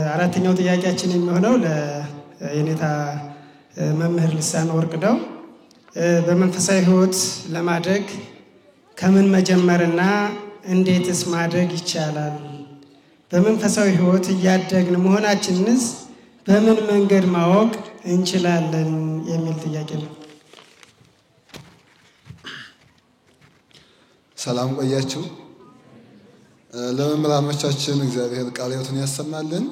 አራተኛው ጥያቄያችን የሚሆነው ለየኔታ መምህር ልሳነ ወርቅ ነው። በመንፈሳዊ ሕይወት ለማደግ ከምን መጀመርና እንዴትስ ማደግ ይቻላል? በመንፈሳዊ ሕይወት እያደግን መሆናችንስ በምን መንገድ ማወቅ እንችላለን? የሚል ጥያቄ ነው። ሰላም ቆያችሁ። ለመምህራኖቻችን እግዚአብሔር ቃለ ሕይወትን ያሰማልን።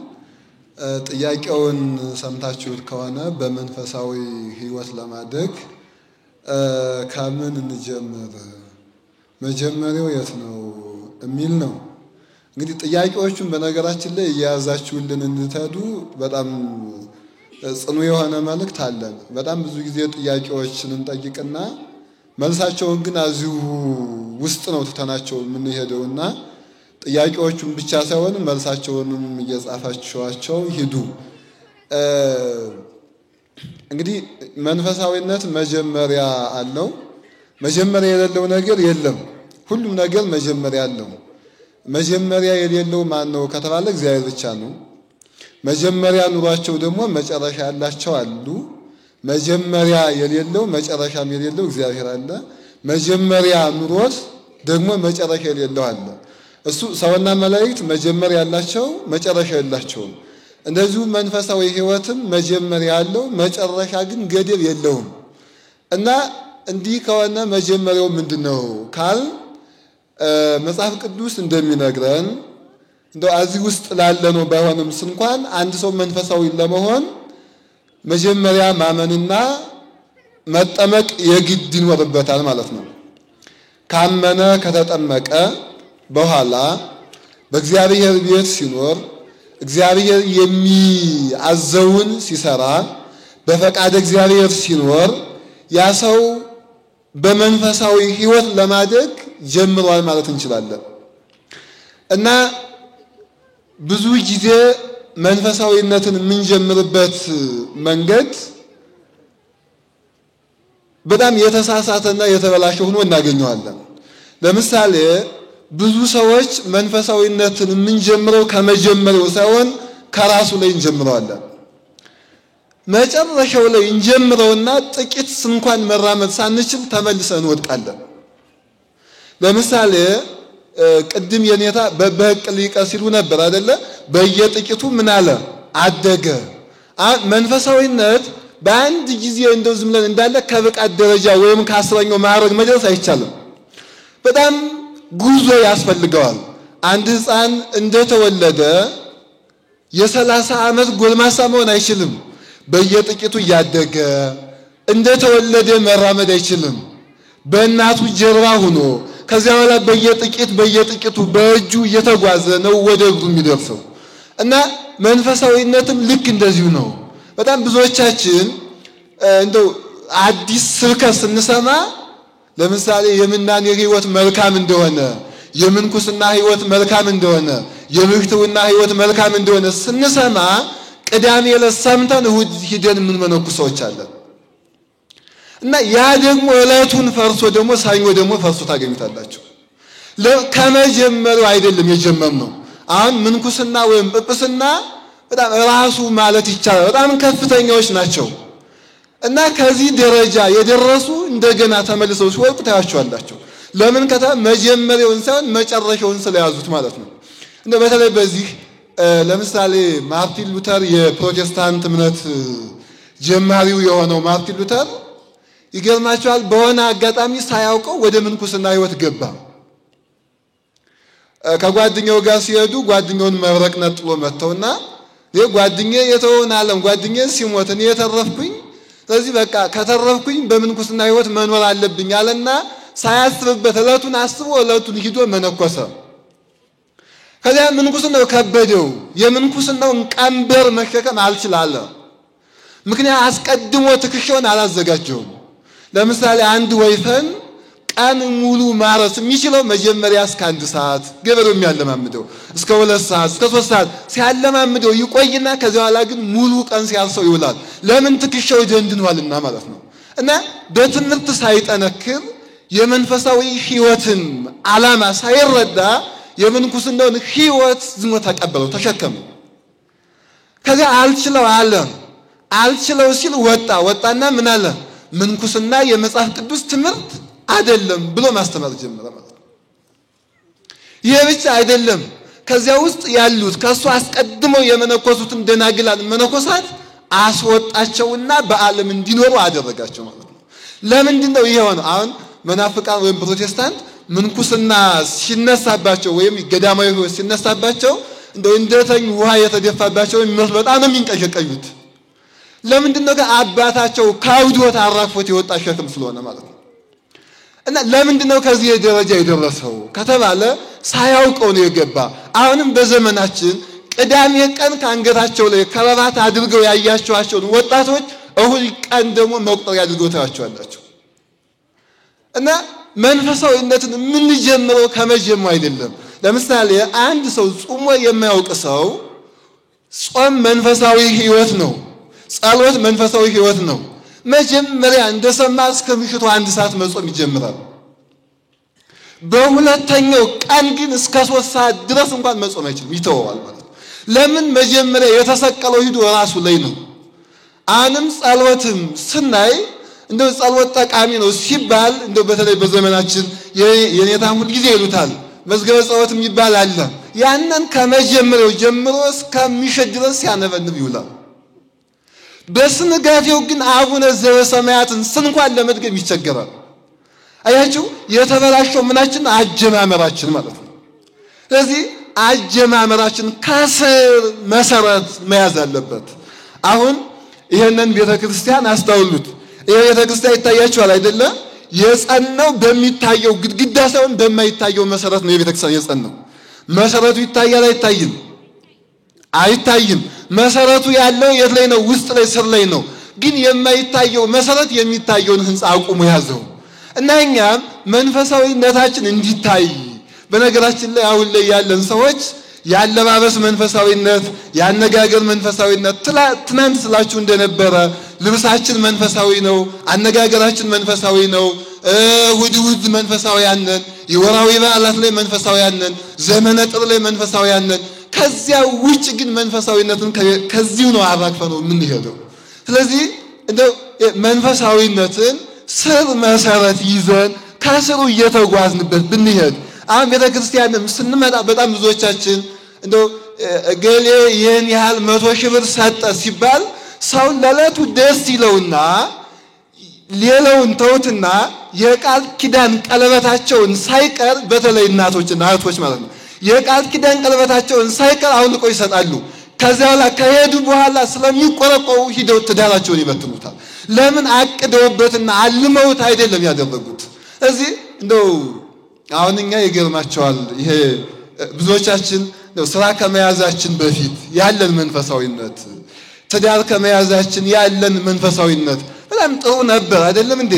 ጥያቄውን ሰምታችሁት ከሆነ በመንፈሳዊ ሕይወት ለማደግ ከምን እንጀምር፣ መጀመሪያው የት ነው የሚል ነው። እንግዲህ ጥያቄዎቹን በነገራችን ላይ እያያዛችሁልን እንድትሄዱ በጣም ጽኑ የሆነ መልእክት አለን። በጣም ብዙ ጊዜ ጥያቄዎችን እንጠይቅና መልሳቸውን ግን እዚሁ ውስጥ ነው ትተናቸው የምንሄደውና ጥያቄዎቹን ብቻ ሳይሆን መልሳቸውንም እየጻፋችኋቸው ሂዱ። እንግዲህ መንፈሳዊነት መጀመሪያ አለው። መጀመሪያ የሌለው ነገር የለም። ሁሉም ነገር መጀመሪያ አለው። መጀመሪያ የሌለው ማን ነው ከተባለ እግዚአብሔር ብቻ ነው። መጀመሪያ ኑሯቸው ደግሞ መጨረሻ ያላቸው አሉ። መጀመሪያ የሌለው መጨረሻም የሌለው እግዚአብሔር አለ። መጀመሪያ ኑሮት ደግሞ መጨረሻ የሌለው አለ። እሱ ሰውና መላእክት መጀመሪያ ያላቸው መጨረሻ የላቸውም። እንደዚሁ መንፈሳዊ ሕይወትም መጀመሪያ ያለው መጨረሻ ግን ገደብ የለውም። እና እንዲህ ከሆነ መጀመሪያው ምንድነው ካል መጽሐፍ ቅዱስ እንደሚነግረን እንደው እዚህ ውስጥ ላለነው ባይሆንም እንኳን አንድ ሰው መንፈሳዊ ለመሆን መጀመሪያ ማመንና መጠመቅ የግድ ይኖርበታል ማለት ነው። ካመነ ከተጠመቀ በኋላ በእግዚአብሔር ቤት ሲኖር እግዚአብሔር የሚያዘውን ሲሰራ በፈቃድ እግዚአብሔር ሲኖር ያ ሰው በመንፈሳዊ ሕይወት ለማደግ ጀምሯል ማለት እንችላለን። እና ብዙ ጊዜ መንፈሳዊነትን የምንጀምርበት መንገድ በጣም የተሳሳተና የተበላሸ ሆኖ እናገኘዋለን። ለምሳሌ ብዙ ሰዎች መንፈሳዊነትን የምንጀምረው ከመጀመሪያው ሳይሆን ከራሱ ላይ እንጀምረዋለን። መጨረሻው ላይ እንጀምረውና ጥቂት እንኳን መራመድ ሳንችል ተመልሰን እንወድቃለን። ለምሳሌ ቅድም የኔታ በበቅ ሊቀ ሲሉ ነበር አይደለ? በየጥቂቱ ምን አለ አደገ። መንፈሳዊነት በአንድ ጊዜ እንደው ዝም ብለን እንዳለ ከብቃት ደረጃ ወይም ከአስረኛው ማዕረግ መድረስ አይቻልም። በጣም ጉዞ ያስፈልገዋል። አንድ ሕፃን እንደተወለደ የ30 ዓመት ጎልማሳ መሆን አይችልም። በየጥቂቱ እያደገ እንደተወለደ መራመድ አይችልም። በእናቱ ጀርባ ሆኖ ከዚያ በኋላ በየጥቂቱ በእጁ እየተጓዘ ነው ወደ እግሩ የሚደርሰው። እና መንፈሳዊነትም ልክ እንደዚሁ ነው። በጣም ብዙዎቻችን እንደው አዲስ ስብከት ስንሰማ ለምሳሌ የምናኔ ሕይወት መልካም እንደሆነ፣ የምንኩስና ሕይወት መልካም እንደሆነ፣ የብሕትውና ሕይወት መልካም እንደሆነ ስንሰማ ቅዳሜ ዕለት ሰምተን እሑድ ሂደን የምንመነኩ ሰዎች አለን። እና ያ ደግሞ ዕለቱን ፈርሶ ደግሞ ሰኞ ደግሞ ፈርሶ ታገኙታላችሁ። ከመጀመሪያው አይደለም የጀመርነው። አሁን ምንኩስና ወይም ጵጵስና በጣም ራሱ ማለት ይቻላል በጣም ከፍተኛዎች ናቸው። እና ከዚህ ደረጃ የደረሱ እንደገና ተመልሰው ሲወጡ ታያቸዋላችሁ። ለምን መጀመሪያውን ሳይሆን መጨረሻውን ስለያዙት ማለት ነው። እንደ በተለይ በዚህ ለምሳሌ ማርቲን ሉተር የፕሮቴስታንት እምነት ጀማሪው የሆነው ማርቲን ሉተር ይገርማቸዋል። በሆነ አጋጣሚ ሳያውቀው ወደ ምንኩስና ሕይወት ገባ። ከጓደኛው ጋር ሲሄዱ ጓደኛውን መብረቅ ነጥሎ መተውና ጓደኛዬ የተወውን ዓለም ጓደኛዬ ሲሞት እኔ የተረፍኩኝ፣ ስለዚህ በቃ ከተረፍኩኝ በምንኩስና ሕይወት መኖር አለብኝ አለና ሳያስብበት ዕለቱን አስቦ ዕለቱን ሂዶ መነኮሰ። ከዚያ ምንኩስናው ከበደው። የምንኩስናውን ቀንበር መሸከም አልችላለ። ምክንያት አስቀድሞ ትከሻውን አላዘጋጀውም። ለምሳሌ አንድ ወይፈን ቀን ሙሉ ማረስ የሚችለው መጀመሪያ እስከ 1 ሰዓት ገበሬው የሚያለማምደው እስከ 2 ሰዓት እስከ 3 ሰዓት ሲያለማምደው ይቆይና ከዚያ በኋላ ግን ሙሉ ቀን ሲያርሰው ይውላል። ለምን ትከሻው ደንድኗልና ማለት ነው። እና በትምህርት ሳይጠነክር የመንፈሳዊ ሕይወትን ዓላማ ሳይረዳ የምንኩስናውን ሕይወት ዝም ተቀበለው ተሸከመ። ከዚያ አልችለው ሲል ወጣና ምን አለ? ምንኩስና የመጽሐፍ ቅዱስ ትምህርት አይደለም ብሎ ማስተማር ጀመረ ማለት ነው። ይሄ ብቻ አይደለም። ከዚያ ውስጥ ያሉት ከሱ አስቀድመው የመነኮሱትን ደናግላን መነኮሳት አስወጣቸውና በዓለም እንዲኖሩ አደረጋቸው ማለት ነው። ለምንድን ነው ይሄ ሆነ? አሁን መናፍቃን ወይም ፕሮቴስታንት ምንኩስና ሲነሳባቸው ወይም ገዳማዊ ሕይወት ሲነሳባቸው እንደተኝ ውሃ የተደፋባቸው በጣም ነው የሚንቀዠቀዡት። ለምንድን ነው? አባታቸው ካውዶት አራፎት የወጣ ሸክም ስለሆነ ማለት ነው። እና ለምንድን ነው ከዚህ ደረጃ የደረሰው ከተባለ ሳያውቀው ነው የገባ። አሁንም በዘመናችን ቅዳሜ ቀን ከአንገታቸው ላይ ከረባት አድርገው ያያቸዋቸውን ወጣቶች እሁድ ቀን ደግሞ መቁጠሪያ አድርገው ታያቸዋላችሁ። እና መንፈሳዊነትን የምንጀምረው ከመጀመሩ አይደለም። ለምሳሌ አንድ ሰው ጾሞ የማያውቅ ሰው ጾም መንፈሳዊ ሕይወት ነው፣ ጸሎት መንፈሳዊ ሕይወት ነው። መጀመሪያ እንደሰማ እስከ ምሽቱ 1 ሰዓት መጾም ይጀምራል። በሁለተኛው ቀን ግን እስከ 3 ሰዓት ድረስ እንኳን መጾም አይችልም፣ ይተወዋል ማለት ነው። ለምን? መጀመሪያ የተሰቀለው ሂዶ ራሱ ላይ ነው። አንም ጸሎትም ስናይ ጸሎት ጠቃሚ ነው ሲባል በተለይ በዘመናችን የኔታ ሁሉ ጊዜ ይሉታል መዝገበ ጸሎትም ይባላል። ያንን ከመጀመሪያው ጀምሮ እስከሚሸት ድረስ ያነበንብ ይውላል። በስንጋቴው ግን አቡነ ዘበሰማያትን እንኳን ለመድገም ይቸገራል። አያችሁ፣ የተበላሸው ምናችን አጀማመራችን ማለት ነው። ስለዚህ አጀማመራችን ከስር መሰረት መያዝ አለበት። አሁን ይሄንን ቤተክርስቲያን አስተውሉት። ይሄ ቤተክርስቲያን ይታያችኋል አይደለ? የጸናው በሚታየው ግድግዳ ሳይሆን በማይታየው መሰረት ነው። የቤተክርስቲያን የጸናው መሰረቱ ይታያል አይታይም? አይታይም። መሰረቱ ያለው የት ላይ ነው? ውስጥ ላይ ስር ላይ ነው። ግን የማይታየው መሰረት የሚታየውን ህንጻ አቁሞ ያዘው እና እኛም መንፈሳዊነታችን እንዲታይ በነገራችን ላይ አሁን ላይ ያለን ሰዎች ያለባበስ መንፈሳዊነት፣ ያነጋገር መንፈሳዊነት ትናንት ስላችሁ እንደነበረ ልብሳችን መንፈሳዊ ነው፣ አነጋገራችን መንፈሳዊ ነው፣ ውድ መንፈሳዊያን ነን፣ የወራዊ በዓላት ላይ መንፈሳዊያን ነን፣ ዘመነ ጥር ላይ መንፈሳዊያን ነን። ከዚያ ውጭ ግን መንፈሳዊነትን ከዚሁ ነው አራግፈነው የምንሄደው። ስለዚህ መንፈሳዊነትን ስር መሰረት ይዘን ከስሩ እየተጓዝንበት ብንሄድ አሁን ቤተክርስቲያንም ስንመጣ በጣም ብዙዎቻችን ገሌ ይህን ያህል 100,000 ብር ሰጠ ሲባል ሰው ለዕለቱ ደስ ይለውና ሌላውን ተውትና የቃል ኪዳን ቀለበታቸውን ሳይቀር በተለይ እናቶችና እህቶች ማለት ነው የቃል ኪዳን ቀለበታቸውን ሳይቀር አውልቆ ይሰጣሉ። ከዚያ ከሄዱ በኋላ ስለሚቆረቆሩ ሂደው ትዳራቸውን ይበትኑታል። ለምን? አቅደውበትና አልመውት አይደለም ያደረጉት። እዚህ አሁን እኛ ይገርማቸዋል። ይሄ ብዙዎቻችን ስራ ከመያዛችን በፊት ያለን መንፈሳዊነት፣ ትዳር ከመያዛችን ያለን መንፈሳዊነት በጣም ጥሩ ነበር አይደለም እንዴ?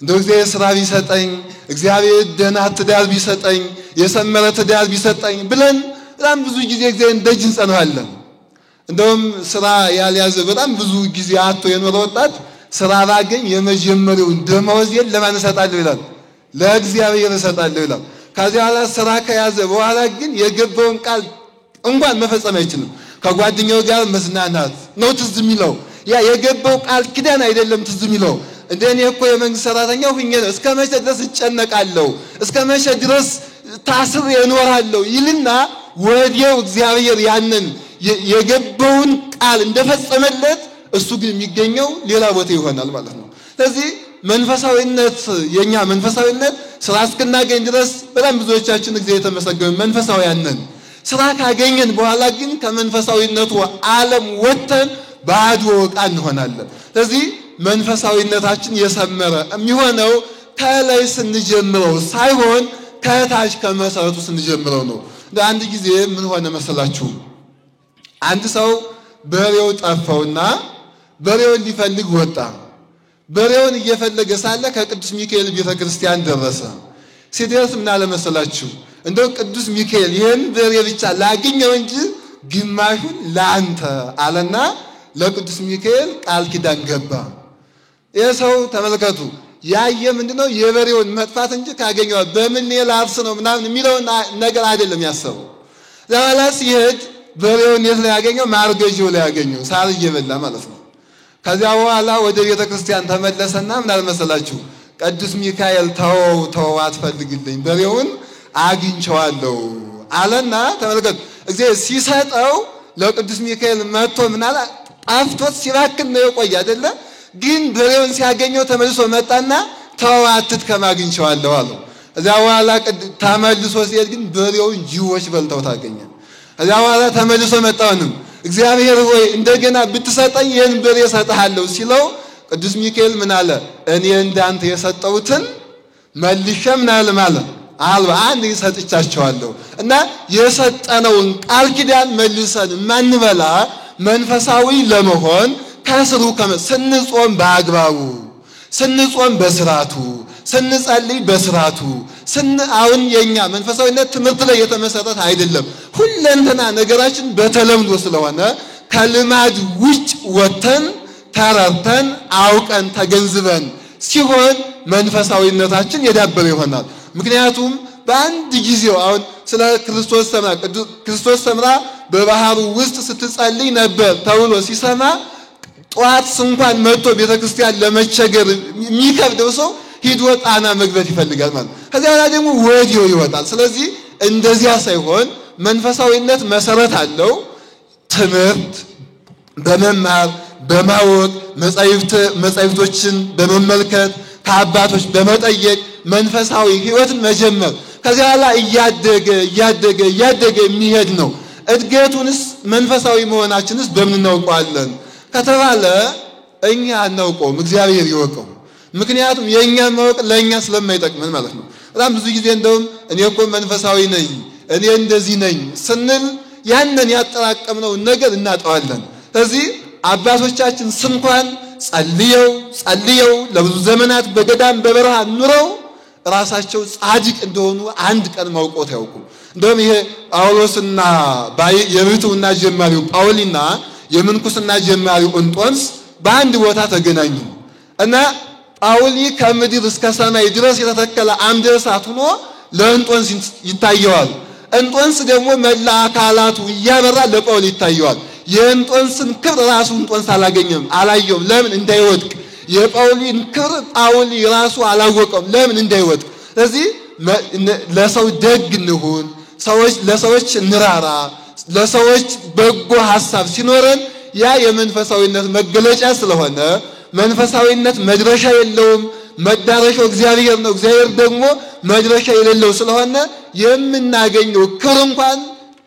እግዚአብሔር ስራ ቢሰጠኝ፣ እግዚአብሔር ደህና ትዳር ቢሰጠኝ፣ የሰመረ ትዳር ቢሰጠኝ ብለን በጣም ብዙ ጊዜ እግዚአብሔር ደጅ እንጸናለን። ስራ ያልያዘ በጣም ብዙ ጊዜ አጥቶ የኖረ ወጣት ስራ ባገኝ የመጀመሪያውን ደመወዜን ለማን እሰጣለሁ ይላል? ለእግዚአብሔር እሰጣለሁ ይላል። ከዚያ በኋላ ስራ ከያዘ በኋላ ግን የገባውን ቃል እንኳን መፈጸም አይችልም። ከጓደኛው ጋር መዝናናት ነው ትዝ የሚለው። ያ የገባው ቃል ኪዳን አይደለም ትዝ የሚለው። እንደኔ እኮ የመንግስት ሰራተኛ ሆኜ ነው እስከ መቼ ድረስ እጨነቃለሁ፣ እስከ መቼ ድረስ ታስሬ እኖራለሁ ይልና ወዲያው እግዚአብሔር ያንን የገባውን ቃል እንደፈጸመለት እሱ ግን የሚገኘው ሌላ ቦታ ይሆናል ማለት ነው። ስለዚህ መንፈሳዊነት የኛ መንፈሳዊነት ስራ እስክናገኝ ድረስ በጣም ብዙዎቻችን እግዚአብሔር የተመሰገነ መንፈሳዊያን ነን። ስራ ካገኘን በኋላ ግን ከመንፈሳዊነቱ ዓለም ወጥተን ባዶ ዕቃ እንሆናለን። ስለዚህ መንፈሳዊነታችን የሰመረ የሚሆነው ከላይ ስንጀምረው ሳይሆን ከታች ከመሰረቱ ስንጀምረው ነው። አንድ ጊዜ ምን ሆነ መሰላችሁ? አንድ ሰው በሬው ጠፋውና በሬውን ሊፈልግ ወጣ። በሬውን እየፈለገ ሳለ ከቅዱስ ሚካኤል ቤተክርስቲያን ደረሰ። ሲደርስ ምን አለ መሰላችሁ? ቅዱስ ሚካኤል ይሄን በሬ ብቻ ላግኘው እንጂ ግማሹን ለአንተ አለና ለቅዱስ ሚካኤል ቃል ኪዳን ገባ። ይሄ ሰው ተመልከቱ፣ ያየ ምንድነው የበሬውን መጥፋት እንጂ ካገኘው በምን ላርስ ነው ምናምን የሚለው ነገር አይደለም ያሰበው። ለኋላ ሲሄድ በሬውን የት ላይ ያገኘው? ማርገዢው ላይ ያገኘው፣ ሳር እየበላ ማለት ነው። ከዚያ በኋላ ወደ ቤተ ክርስቲያን ተመለሰና ምን አልመሰላችሁ? ቅዱስ ሚካኤል ተው አትፈልግልኝ፣ በሬውን አግኝቼዋለሁ አለና ተመልከቱ። እግዚአብሔር ሲሰጠው ለቅዱስ ሚካኤል መጥቶ ምናላ ጣፍቶት ሲባክን ነው የቆየ አይደለ? ግን በሬውን ሲያገኘው ተመልሶ መጣና ተው አትድከም አግኝቼዋለሁ አለው። እዚያ በኋላ ተመልሶ ሲሄድ ግን በሬውን ጅቦች በልተው ታገኘ። እዚያ በኋላ ተመልሶ መጣውንም እግዚአብሔር ሆይ እንደገና ብትሰጠኝ ይህን በሬ እሰጥሃለሁ ሲለው ቅዱስ ሚካኤል ምን አለ? እኔ እንዳንተ የሰጠሁትን መልሼ ምን አለ ማለት አንድ ሰጥቻቸዋለሁ። እና የሰጠነውን ቃል ኪዳን መልሰን ማንበላ መንፈሳዊ ለመሆን ከስሩ ስንጾም በአግባቡ፣ ስንጾም በስርዓቱ፣ ስንጸልይ በስርዓቱ አሁን የኛ መንፈሳዊነት ትምህርት ላይ የተመሰረተ አይደለም። ሁለንተና ነገራችን በተለምዶ ስለሆነ ከልማድ ውጭ ወተን ተረርተን አውቀን ተገንዝበን ሲሆን መንፈሳዊነታችን የዳበረ ይሆናል። ምክንያቱም በአንድ ጊዜው አሁን ስለ ክርስቶስ ሰምራ በባህሩ ውስጥ ስትጸልይ ነበር ተብሎ ሲሰማ ጧት እንኳን መጥቶ ቤተክርስቲያን ለመቸገር የሚከብደው ሰው ሂዶ ጣና መግባት ይፈልጋል ማለት ነው። ከዚያ በኋላ ደግሞ ወዲያው ይወጣል። ስለዚህ እንደዚያ ሳይሆን መንፈሳዊነት መሰረት አለው። ትምህርት በመማር በማወቅ መጻሕፍቶችን በመመልከት ከአባቶች በመጠየቅ መንፈሳዊ ሕይወትን መጀመር ከዚያ በኋላ እያደገ የሚሄድ ነው። እድገቱንስ መንፈሳዊ መሆናችንስ በምን እናውቀዋለን ከተባለ እኛ አናውቀውም፣ እግዚአብሔር ይወቀው። ምክንያቱም የኛ ማወቅ ለኛ ስለማይጠቅመን ማለት ነው። በጣም ብዙ ጊዜ እንደውም እኔ እኮ መንፈሳዊ ነኝ እኔ እንደዚህ ነኝ ስንል ያንን ያጠራቀምነው ነገር እናጣዋለን። ስለዚህ አባቶቻችን እንኳን ጸልየው ለብዙ ዘመናት በገዳም በበረሃ ኑረው ራሳቸው ጻድቅ እንደሆኑ አንድ ቀን ማውቆት ያውቁ። እንደውም ይሄ ጳውሎስና የብሕትውና ጀማሪው ጳውሊና የምንኩስና ጀማሪው እንጦንስ በአንድ ቦታ ተገናኙ እና ጳውሊ ከምድር እስከ ሰማይ ድረስ የተተከለ አምደ እሳት ሆኖ ለእንጦንስ ይታየዋል። እንጦንስ ደግሞ መላ አካላቱ እያበራ ለጳውሊ ይታየዋል። የእንጦንስን ክብር ራሱ እንጦንስ አላየውም። ለምን? እንዳይወድቅ። የጳውሊን ክብር ጳውሊ ራሱ አላወቀውም። ለምን? እንዳይወድቅ። ስለዚህ ለሰው ደግ እንሁን፣ ለሰዎች እንራራ፣ ለሰዎች በጎ ሐሳብ ሲኖረን ያ የመንፈሳዊነት መገለጫ ስለሆነ መንፈሳዊነት መድረሻ የለውም፣ መዳረሻው እግዚአብሔር ነው። እግዚአብሔር ደግሞ መድረሻ የሌለው ስለሆነ የምናገኘው ክብር እንኳን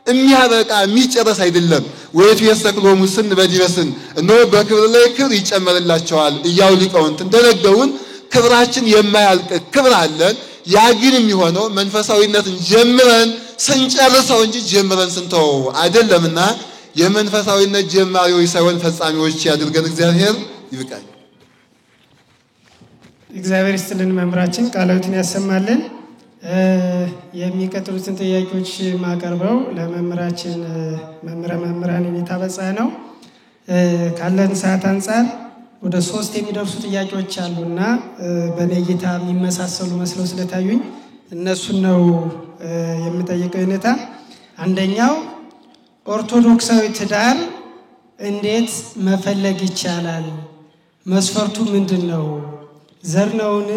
የሚያበቃ የሚጨረስ አይደለም። ወይቱ የሰክሎሙ ስን በዲበስን እነሆ በክብር ላይ ክብር ይጨመርላቸዋል እያሉ ሊቃውንት እንደነገሩን ክብራችን የማያልቅ ክብር አለን። ያ ግን የሚሆነው መንፈሳዊነትን ጀምረን ስንጨርሰው እንጂ ጀምረን ስንተው አይደለምና የመንፈሳዊነት ጀማሪዎች ሳይሆን ፈጻሚዎች ያድርገን እግዚአብሔር። ይብቃል። እግዚአብሔር ይስጥልን። መምህራችን ቃላዊትን ያሰማልን። የሚቀጥሉትን ጥያቄዎች ማቀርበው ለመምህራችን መምህራን የታበጻ ነው። ካለን ሰዓት አንፃር ወደ 3 የሚደርሱ ጥያቄዎች አሉና በነይታ የሚመሳሰሉ መስለው ስለታዩኝ እነሱን ነው የምጠይቀው። የኔታ አንደኛው ኦርቶዶክሳዊ ትዳር እንዴት መፈለግ ይቻላል? መስፈርቱ ምንድነው? ዘር ነውን?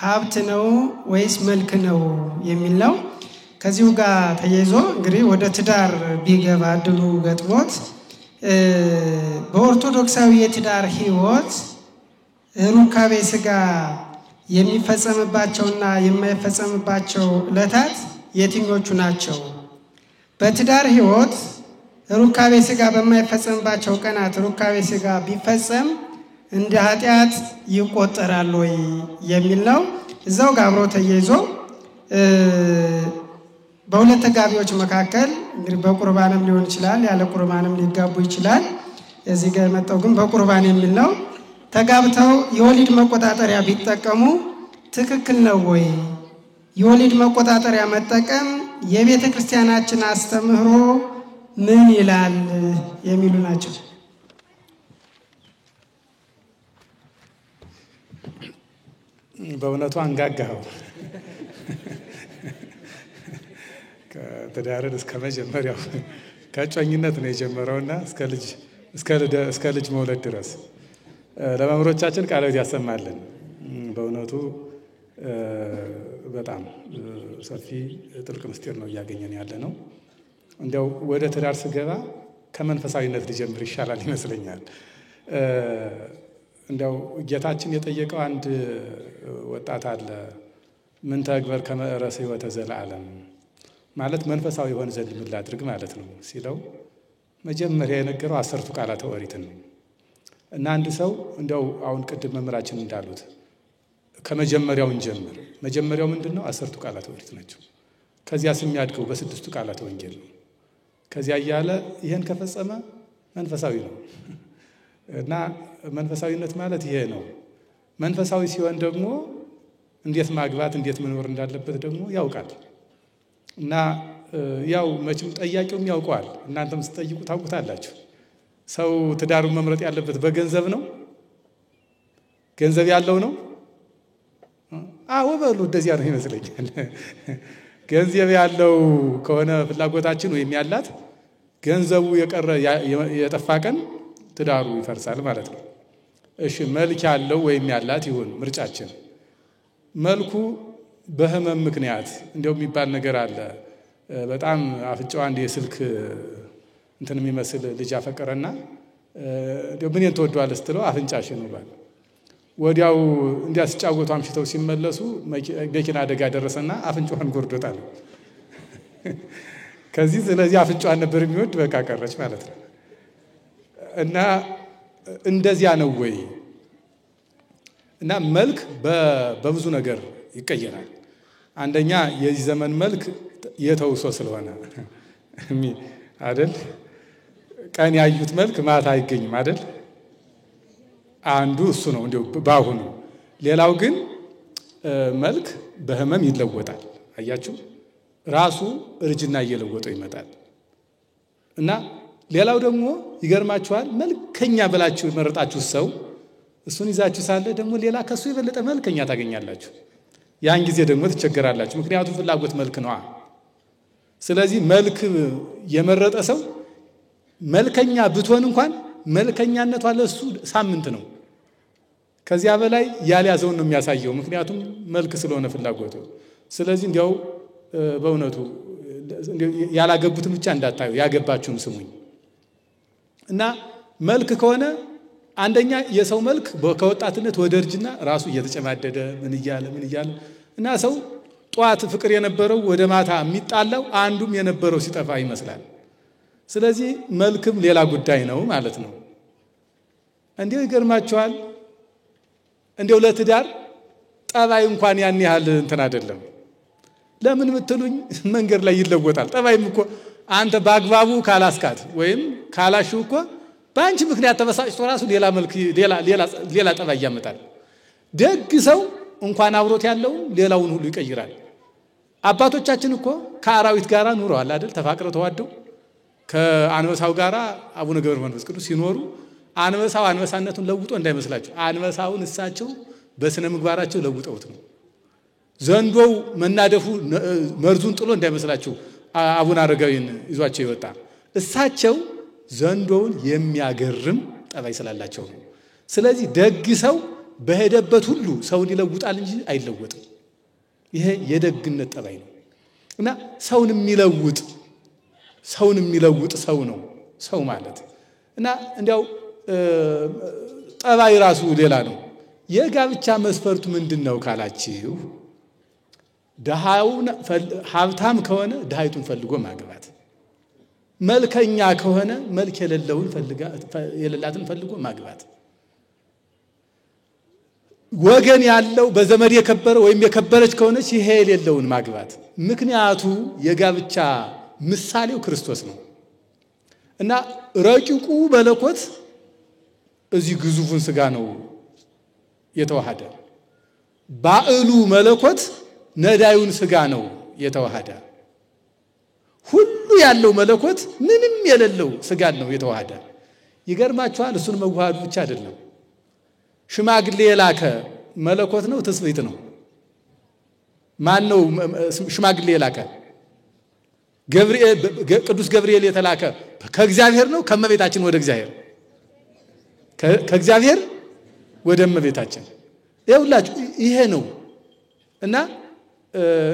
ሀብት ነው ወይስ መልክ ነው የሚል ነው። ከዚሁ ጋር ተያይዞ እንግዲህ ወደ ትዳር ቢገባ ድሉ ገጥሞት በኦርቶዶክሳዊ የትዳር ሕይወት ሩካቤ ሥጋ የሚፈጸምባቸውና የማይፈጸምባቸው ዕለታት የትኞቹ ናቸው? በትዳር ሕይወት ሩካቤ ሥጋ በማይፈጸምባቸው ቀናት ሩካቤ ሥጋ ቢፈጸም እንደ ኃጢአት ይቆጠራል ወይ የሚል ነው። እዛው ጋር አብሮ ተያይዞ በሁለት ተጋቢዎች መካከል እንግዲህ በቁርባንም ሊሆን ይችላል ያለ ቁርባንም ሊጋቡ ይችላል። እዚህ ጋር የመጣው ግን በቁርባን የሚል ነው። ተጋብተው የወሊድ መቆጣጠሪያ ቢጠቀሙ ትክክል ነው ወይ? የወሊድ መቆጣጠሪያ መጠቀም የቤተ ክርስቲያናችን አስተምህሮ ምን ይላል የሚሉ ናቸው። በእውነቱ አንጋጋው ከትዳርን እስከ መጀመሪያው ከጮኝነት ነው የጀመረውና እስከ ልጅ መውለድ ድረስ ለመምህሮቻችን ቃላት ያሰማልን። በእውነቱ በጣም ሰፊ ጥልቅ ምስጢር ነው እያገኘን ያለ ነው። እንዲያው ወደ ትዳር ስገባ ከመንፈሳዊነት ሊጀምር ይሻላል ይመስለኛል። እንዲያው ጌታችን የጠየቀው አንድ ወጣት አለ። ምን ተግበር ከመ እረሰ ሕይወተ ዘለዓለም ማለት መንፈሳዊ የሆነ ዘንድ ምን ላድርግ ማለት ነው ሲለው መጀመሪያ የነገረው 10ቱ ቃላተ ኦሪትን ነው። እና አንድ ሰው እንዲያው አሁን ቅድም መምህራችን እንዳሉት ከመጀመሪያው እንጀምር። መጀመሪያው ምንድነው? 10ቱ ቃላተ ኦሪት ናቸው። ከዚያ የሚያድገው በ6ቱ ቃላተ ወንጌል ነው። ከዚያ እያለ ይሄን ከፈጸመ መንፈሳዊ ነው። እና መንፈሳዊነት ማለት ይሄ ነው። መንፈሳዊ ሲሆን ደግሞ እንዴት ማግባት እንዴት መኖር እንዳለበት ደግሞ ያውቃል። እና ያው መቼም ጠያቂውም ያውቀዋል። እናንተም ስትጠይቁ ታውቁታላችሁ። ሰው ትዳሩን መምረጥ ያለበት በገንዘብ ነው? ገንዘብ ያለው ነው? አዎ በሉ እንደዚያ ነው ይመስለኛል። ገንዘብ ያለው ከሆነ ፍላጎታችን ወይም ያላት ገንዘቡ የጠፋ ቀን ትዳሩ ይፈርሳል ማለት ነው። እሺ መልክ ያለው ወይም ያላት ይሁን ምርጫችን። መልኩ በህመም ምክንያት እንደው የሚባል ነገር አለ። በጣም አፍንጫው አንድ የስልክ እንትን የሚመስል ልጅ አፈቀረና እንደው ምን ተወዷል ስትለው አፍንጫሽን ነው ባለ። ወዲያው እንዲያስጫወቱ አምሽተው ሲመለሱ መኪና አደጋ ደረሰና አፍንጫዋን ጎርዶታል። ከዚህ ስለዚህ አፍንጫዋን ነበር የሚወድ በቃ ቀረች ማለት ነው። እና እንደዚያ ነው ወይ? እና መልክ በብዙ ነገር ይቀየራል። አንደኛ የዚህ ዘመን መልክ የተውሶ ስለሆነ አይደል? ቀን ያዩት መልክ ማታ አይገኝም አይደል? አንዱ እሱ ነው እንዴው ባሁኑ። ሌላው ግን መልክ በህመም ይለወጣል። አያችሁ? ራሱ እርጅና እየለወጠው ይመጣል። እና ሌላው ደግሞ ይገርማችኋል፣ መልከኛ ብላችሁ መረጣችሁ ሰው እሱን ይዛችሁ ሳለ ደግሞ ሌላ ከሱ የበለጠ መልከኛ ታገኛላችሁ። ያን ጊዜ ደግሞ ትቸገራላችሁ። ምክንያቱም ፍላጎት መልክ ነው። ስለዚህ መልክ የመረጠ ሰው መልከኛ ብትሆን እንኳን መልከኛነቷ ለሱ ሳምንት ነው። ከዚያ በላይ ያልያዘውን ነው የሚያሳየው። ምክንያቱም መልክ ስለሆነ ፍላጎቱ። ስለዚህ እንዲያው በእውነቱ ያላገቡትን ብቻ እንዳታዩ ያገባችሁም ስሙኝ። እና መልክ ከሆነ አንደኛ የሰው መልክ ከወጣትነት ወደ እርጅና ራሱ እየተጨማደደ ምን እያለ እና ሰው ጧት ፍቅር የነበረው ወደ ማታ የሚጣላው አንዱም የነበረው ሲጠፋ ይመስላል። ስለዚህ መልክም ሌላ ጉዳይ ነው ማለት ነው። እንዴው ይገርማችኋል፣ እንዴው ለትዳር ጠባይ እንኳን ያን ያህል እንትን አይደለም። ለምን ምትሉኝ መንገድ ላይ ይለወጣል። ጠባይም እኮ አንተ በአግባቡ ካላስካት ወይም ካላሹ እኮ በአንቺ ምክንያት ተበሳጭቶ ራሱ ሌላ መልክ ሌላ ጠባይ ያመጣል። ደግ ሰው እንኳን አብሮት ያለው ሌላውን ሁሉ ይቀይራል። አባቶቻችን እኮ ከአራዊት ጋራ ኑረዋል አይደል? ተፋቅረው ተዋደው ከአንበሳው ጋራ አቡነ ገብረ መንፈስ ቅዱስ ሲኖሩ አንበሳው አንበሳነቱን ለውጦ እንዳይመስላችሁ አንበሳውን እሳቸው በስነ ምግባራቸው ለውጠውት ነው። ዘንዶው መናደፉ መርዙን ጥሎ እንዳይመስላችሁ አቡነ አረጋዊን ይዟቸው ይወጣ። እሳቸው ዘንዶውን የሚያገርም ጠባይ ስላላቸው ነው። ስለዚህ ደግ ሰው በሄደበት ሁሉ ሰውን ይለውጣል እንጂ አይለወጥም። ይሄ የደግነት ጠባይ ነው። እና ሰውን የሚለውጥ ሰው ነው ሰው ማለት። እና እንዲያው ጠባይ ራሱ ሌላ ነው። የጋብቻ መስፈርቱ ምንድነው ካላችሁ ሀብታም ከሆነ ድሃይቱን ፈልጎ ማግባት፣ መልከኛ ከሆነ መልክ የሌላትን ፈልጎ ማግባት፣ ወገን ያለው በዘመድ የከበረ ወይም የከበረች ከሆነች ይሄ የሌለውን ማግባት። ምክንያቱ የጋብቻ ምሳሌው ክርስቶስ ነው። እና ረቂቁ መለኮት እዚህ ግዙፉን ስጋ ነው የተዋሃደ። ባዕሉ መለኮት ነዳዩን ስጋ ነው የተዋሃደ። ሁሉ ያለው መለኮት ምንም የሌለው ስጋ ነው የተዋሃደ። ይገርማችኋል፣ እሱን መዋሃዱ ብቻ አይደለም። ሽማግሌ የላከ መለኮት ነው ትስብእት ነው? ማን ነው ሽማግሌ የላከ? ቅዱስ ገብርኤል የተላከ ከእግዚአብሔር ነው ከመቤታችን ወደ እግዚአብሔር? ከእግዚአብሔር ወደ እመቤታችን። ይኸውላችሁ ይሄ ነው እና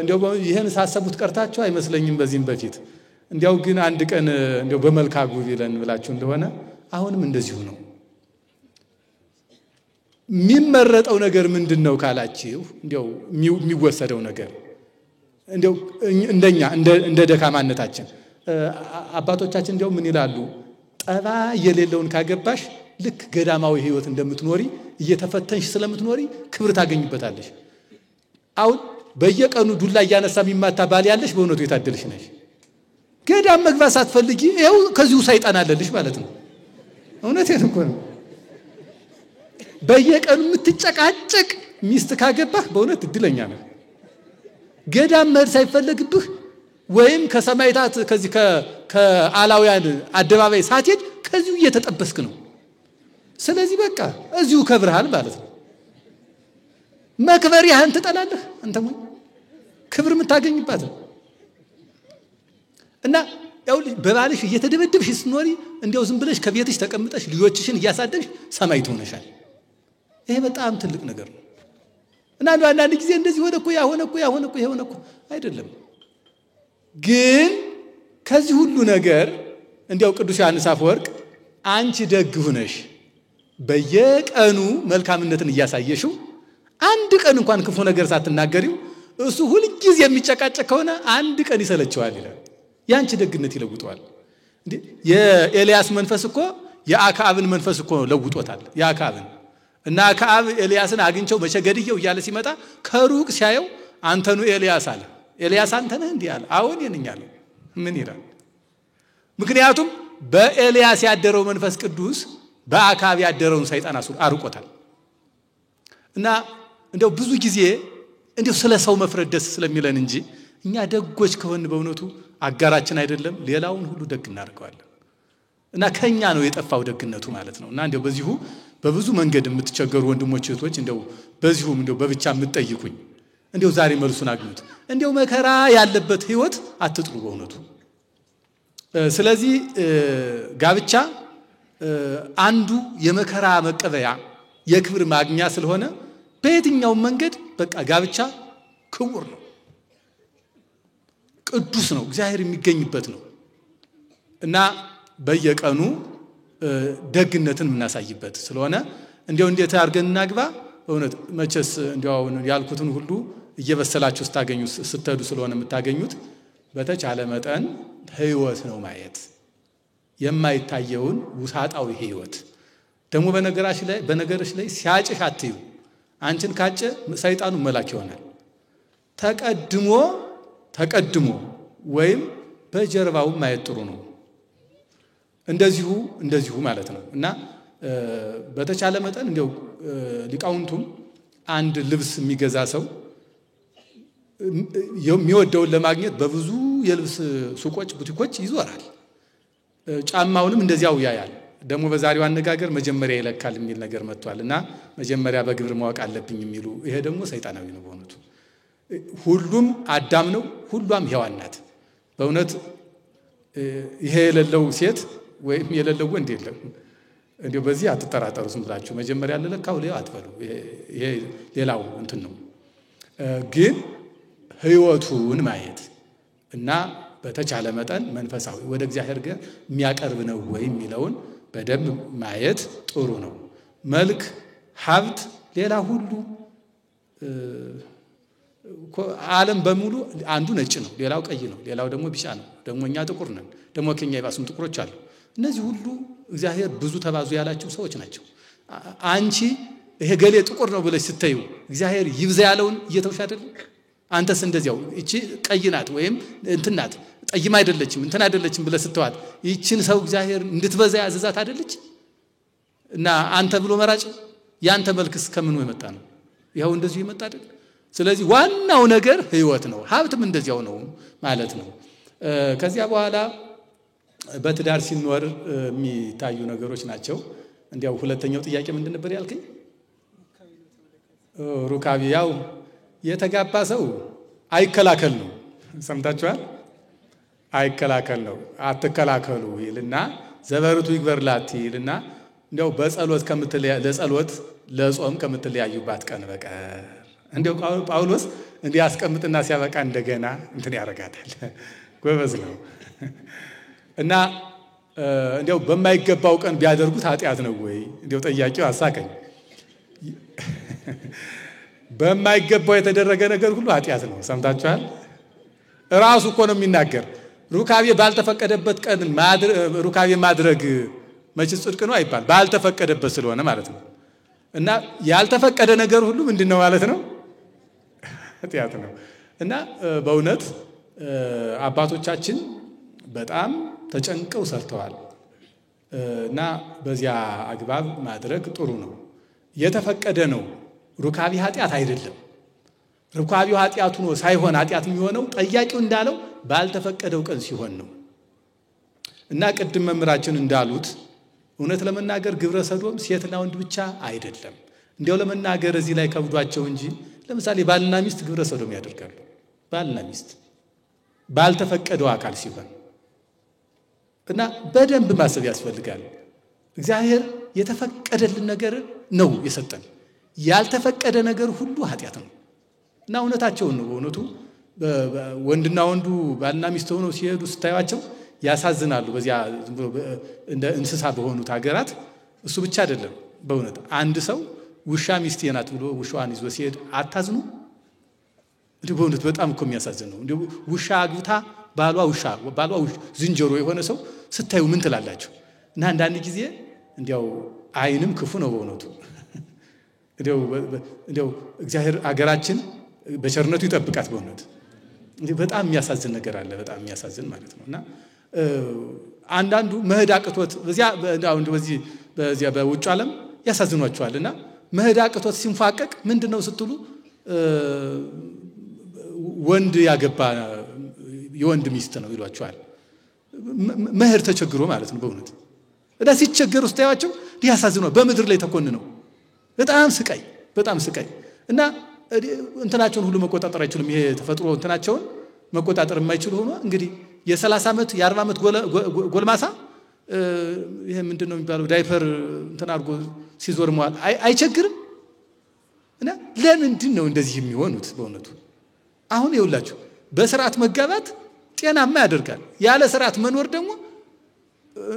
እንዲያው ይሄን ሳሰቡት ቀርታችሁ አይመስለኝም በዚህም በፊት እንዲያው ግን አንድ ቀን እንዲያው በመልካጉ ቢለን ብላችሁ እንደሆነ አሁንም እንደዚሁ ነው። የሚመረጠው ነገር ምንድነው ካላችሁ እንዲያው የሚወሰደው ነገር እንዲያው እንደኛ እንደ ደካማነታችን አባቶቻችን እንዲያው ምን ይላሉ? ጠባ የሌለውን ካገባሽ ልክ ገዳማዊ ህይወት እንደምትኖሪ እየተፈተንሽ ስለምትኖሪ ክብር ታገኝበታለሽ። አሁን በየቀኑ ዱላ እያነሳ የሚማታ ባል ያለሽ በእውነቱ የታደልሽ ነሽ። ገዳም መግባት ሳትፈልጊ ይኸው ከዚሁ ሰይጣን አለልሽ ማለት ነው። እውነቴን እኮ ነው። በየቀኑ የምትጨቃጨቅ ሚስት ካገባህ በእውነት እድለኛ ነህ። ገዳም መሄድ ሳይፈልግብህ ወይም ከሰማይታት ከዚህ ከአላውያን አደባባይ ሳትሄድ ከዚሁ እየተጠበስክ ነው። ስለዚህ በቃ እዚሁ ከብርሃል ማለት ነው። መክበሪያህን ትጠላለህ አንተ ሞኝ ክብር የምታገኝባት እና ያው በባልሽ እየተደበደብሽ ስትኖሪ እንዲያው ዝም ብለሽ ከቤትሽ ተቀምጠሽ ልጆችሽን እያሳደግሽ ሰማይ ትሆነሻል። ይሄ በጣም ትልቅ ነገር ነው። እና አንዳንድ ጊዜ እንደዚህ ሆነ እኮ ያሆነ እኮ አይደለም። ግን ከዚህ ሁሉ ነገር እንዲያው ቅዱስ ዮሐንስ አፈወርቅ አንቺ ደግ ሁነሽ በየቀኑ መልካምነትን እያሳየሽው አንድ ቀን እንኳን ክፉ ነገር ሳትናገሪው እሱ ሁሉ ጊዜ የሚጨቃጨቅ ከሆነ አንድ ቀን ይሰለቸዋል ይላል። ያንቺ ደግነት ይለውጠዋል። እንዴ የኤልያስ መንፈስ እኮ የአክዓብን መንፈስ እኮ ለውጦታል። የአክዓብን እና አክዓብ ኤልያስን አግኝቸው መቸገድየው እያለ ሲመጣ ከሩቅ ሲያየው አንተኑ ኤልያስ አለ። ኤልያስ አንተ ነህ እንዴ አለ። አዎን የነኝ አለ። ምን ይላል? ምክንያቱም በኤልያስ ያደረው መንፈስ ቅዱስ በአክዓብ ያደረውን ሰይጣን አርቆታል። እና እንደው ብዙ ጊዜ እንደው ስለ ሰው መፍረድ ደስ ስለሚለን እንጂ እኛ ደጎች ከሆነ በእውነቱ አጋራችን አይደለም ሌላውን ሁሉ ደግ እናደርገዋለን። እና ከኛ ነው የጠፋው ደግነቱ ማለት ነው። እና እንደው በዚሁ በብዙ መንገድ የምትቸገሩ ወንድሞች እህቶች እንደው በዚሁም እንደው በብቻ የምትጠይቁኝ እንደው ዛሬ መልሱን አግኙት። እንደው መከራ ያለበት ህይወት አትጥሩ በእውነቱ። ስለዚህ ጋብቻ አንዱ የመከራ መቀበያ የክብር ማግኛ ስለሆነ በየትኛው መንገድ በቃ ጋብቻ ክቡር ነው፣ ቅዱስ ነው፣ እግዚአብሔር የሚገኝበት ነው። እና በየቀኑ ደግነትን የምናሳይበት ስለሆነ እንዲያው እንዴት አድርገን እናግባ በእውነት መቼስ እንዲያው ያልኩትን ሁሉ እየበሰላችሁ ስታገኙ ስትሄዱ ስለሆነ የምታገኙት በተቻለ መጠን ህይወት ነው ማየት የማይታየውን ውሳጣዊ ህይወት። ደግሞ በነገርሽ ላይ ሲያጭሽ አትዩ። አንቺን ካጨ ሰይጣኑ መላክ ይሆናል። ተቀድሞ ወይም በጀርባው ማየት ጥሩ ነው። እንደዚሁ ማለት ነው። እና በተቻለ መጠን እንደው ሊቃውንቱም አንድ ልብስ የሚገዛ ሰው የሚወደውን ለማግኘት በብዙ የልብስ ሱቆች ቡቲኮች ይዞራል። ጫማውንም እንደዚያው ያያል። ደግሞ በዛሬው አነጋገር መጀመሪያ ይለካል የሚል ነገር መጥቷል። እና መጀመሪያ በግብር ማወቅ አለብኝ የሚሉ ይሄ ደግሞ ሰይጣናዊ ነው በእውነቱ። ሁሉም አዳም ነው፣ ሁሏም ሔዋን ናት። በእውነት ይሄ የሌለው ሴት ወይም የሌለው ወንድ የለም። እንዴ በዚህ አትጠራጠሩ። ዝም ብላችሁ መጀመሪያ ለለካው ላይ አትበሉ። ይሄ ሌላው እንትን ነው። ግን ህይወቱን ማየት እና በተቻለ መጠን መንፈሳዊ ወደ እግዚአብሔር ጋር የሚያቀርብ ነው ወይ የሚለውን በደንብ ማየት ጥሩ ነው። መልክ፣ ሀብት፣ ሌላ ሁሉ ዓለም በሙሉ አንዱ ነጭ ነው፣ ሌላው ቀይ ነው፣ ሌላው ደግሞ ቢጫ ነው፣ ደግሞ እኛ ጥቁር ነን፣ ደግሞ ከኛ የባሱም ጥቁሮች አሉ። እነዚህ ሁሉ እግዚአብሔር ብዙ ተባዙ ያላቸው ሰዎች ናቸው። አንቺ ይሄ ገሌ ጥቁር ነው ብለሽ ስትዩ እግዚአብሔር ይብዛ ያለውን እየተውሽ አይደል? አንተስ እንደዚያው እቺ ቀይ ናት ወይም እንትን ናት ጠይም አይደለችም እንትን አይደለችም ብለህ ስትዋት ይችን ሰው እግዚአብሔር እንድትበዛ ያዘዛት አይደለች? እና አንተ ብሎ መራጭ ያንተ መልክስ ከምን የመጣ ነው? ይሄው እንደዚሁ የመጣ አይደል? ስለዚህ ዋናው ነገር ህይወት ነው። ሀብትም እንደዚያው ነው ማለት ነው። ከዚያ በኋላ በትዳር ሲኖር የሚታዩ ነገሮች ናቸው። እንዲያው ሁለተኛው ጥያቄ ምንድን ነበር ያልከኝ? ሩካቤ ያው የተጋባ ሰው አይከላከል ነው። ሰምታችኋል? አይከላከል ነው። አትከላከሉ ይልና ዘበርቱ ይግበርላት ይልና እንደው በጸሎት ለጸሎት ለጾም ከምትለያዩባት ቀን በቀር እንደው ጳውሎስ እንዲያስቀምጥና ሲያበቃ እንደገና እንትን ያረጋታል። ጎበዝ ነው። እና እንደው በማይገባው ቀን ቢያደርጉት ኃጢአት ነው ወይ? እንደው ጠያቂው አሳቀኝ። በማይገባው የተደረገ ነገር ሁሉ ኃጢአት ነው። ሰምታችኋል? ራሱ እኮ ነው የሚናገር። ሩካቤ ባልተፈቀደበት ቀን ሩካቤ ማድረግ መቼ ጽድቅ ነው አይባል፣ ባልተፈቀደበት ስለሆነ ማለት ነው። እና ያልተፈቀደ ነገር ሁሉ ምንድነው ማለት ነው? ኃጢአት ነው። እና በእውነት አባቶቻችን በጣም ተጨንቀው ሰርተዋል። እና በዚያ አግባብ ማድረግ ጥሩ ነው። የተፈቀደ ነው። ሩካቤ ኃጢአት አይደለም። ሩካቤው ኃጢአቱ ነው ሳይሆን ኃጢአት የሚሆነው ጠያቂው እንዳለው ባልተፈቀደው ቀን ሲሆን ነው። እና ቅድም መምህራችን እንዳሉት እውነት ለመናገር ግብረ ሰዶም ሴትና ወንድ ብቻ አይደለም። እንዲያው ለመናገር እዚህ ላይ ከብዷቸው እንጂ ለምሳሌ ባልና ሚስት ግብረ ሰዶም ያደርጋሉ። ባልና ሚስት ባልተፈቀደው አካል ሲሆን እና በደንብ ማሰብ ያስፈልጋል። እግዚአብሔር የተፈቀደልን ነገር ነው የሰጠን። ያልተፈቀደ ነገር ሁሉ ኃጢአት ነው። እና እውነታቸውን ነው። በእውነቱ ወንድና ወንዱ ባልና ሚስት ሆነው ሲሄዱ ስታዩቸው ያሳዝናሉ። በዚያ እንደ እንስሳ በሆኑት ሀገራት እሱ ብቻ አይደለም። በእውነት አንድ ሰው ውሻ ሚስቴ ናት ብሎ ውሻዋን ይዞ ሲሄድ አታዝኑ? እንዴ በእውነት በጣም እኮ የሚያሳዝን ነው። እንዴ ውሻ አግብታ ባሏ ዝንጀሮ የሆነ ሰው ስታዩ ምን ትላላችሁ? እና አንዳንድ ጊዜ እንዲያው አይንም ክፉ ነው በእውነቱ። እንዲያው እግዚአብሔር አገራችን በቸርነቱ ይጠብቃት። በእውነት እንዴ በጣም የሚያሳዝን ነገር አለ። በጣም የሚያሳዝን ማለት ነው። እና አንዳንዱ መሄድ አቅቶት በዚያ በውጭ ዓለም ያሳዝኗቸዋልና መሄድ አቅቶት ሲንፋቀቅ ምንድነው ስትሉ ወንድ ያገባ የወንድ ሚስት ነው ይሏቸዋል። መሄድ ተቸግሮ ማለት ነው በእውነት። እና ሲቸገሩ ስታያቸው ያሳዝኗል። በምድር ላይ ተኮንነው በጣም ስቃይ እና እንትናቸውን ሁሉ መቆጣጠር አይችሉም። ይሄ ተፈጥሮ እንትናቸውን መቆጣጠር የማይችሉ ሆኖ እንግዲህ የ30 ዓመት የ40 ዓመት ጎልማሳ ይሄ ምንድነው የሚባለው ዳይፐር እንትን አድርጎ ሲዞር መዋል አይቸግርም? እና ለምንድን ነው እንደዚህ የሚሆኑት? በእውነቱ አሁን ይኸውላችሁ በስርዓት መጋባት ጤናማ ያደርጋል። ያለ ስርዓት መኖር ደግሞ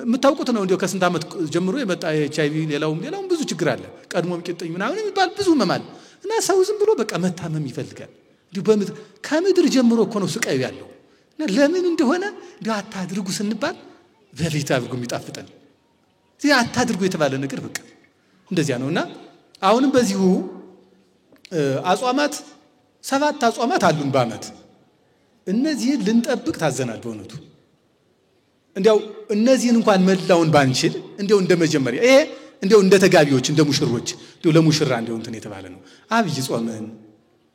የምታውቁት ነው። እንዲያው ከስንት ዓመት ጀምሮ የመጣ HIV ሌላውም ብዙ ችግር አለ። ቀድሞም ቂጥኝ ምናምን የሚባል ብዙ መማል እና ሰው ዝም ብሎ በቃ መታመም ይፈልጋል። እንዲሁ ከምድር ጀምሮ እኮ ነው ስቃዩ ያለው። እና ለምን እንደሆነ እንዲሁ አታድርጉ ስንባል በቤት አድርጉ የሚጣፍጠን እዚህ አታድርጉ የተባለ ነገር በቃ እንደዚያ ነውና አሁንም በዚሁ አጽዋማት 7 አጽዋማት አሉን በዓመት። እነዚህን ልንጠብቅ ታዘናል በእውነቱ። እንዲያው እነዚህን እንኳን መላውን ባንችል እንዲያው እንደመጀመሪያ ይሄ እንዲያው እንደ ተጋቢዎች እንደ ሙሽሮች እንዲያው ለሙሽራ እንዲያው እንትን የተባለ ነው። አብይ ጾምን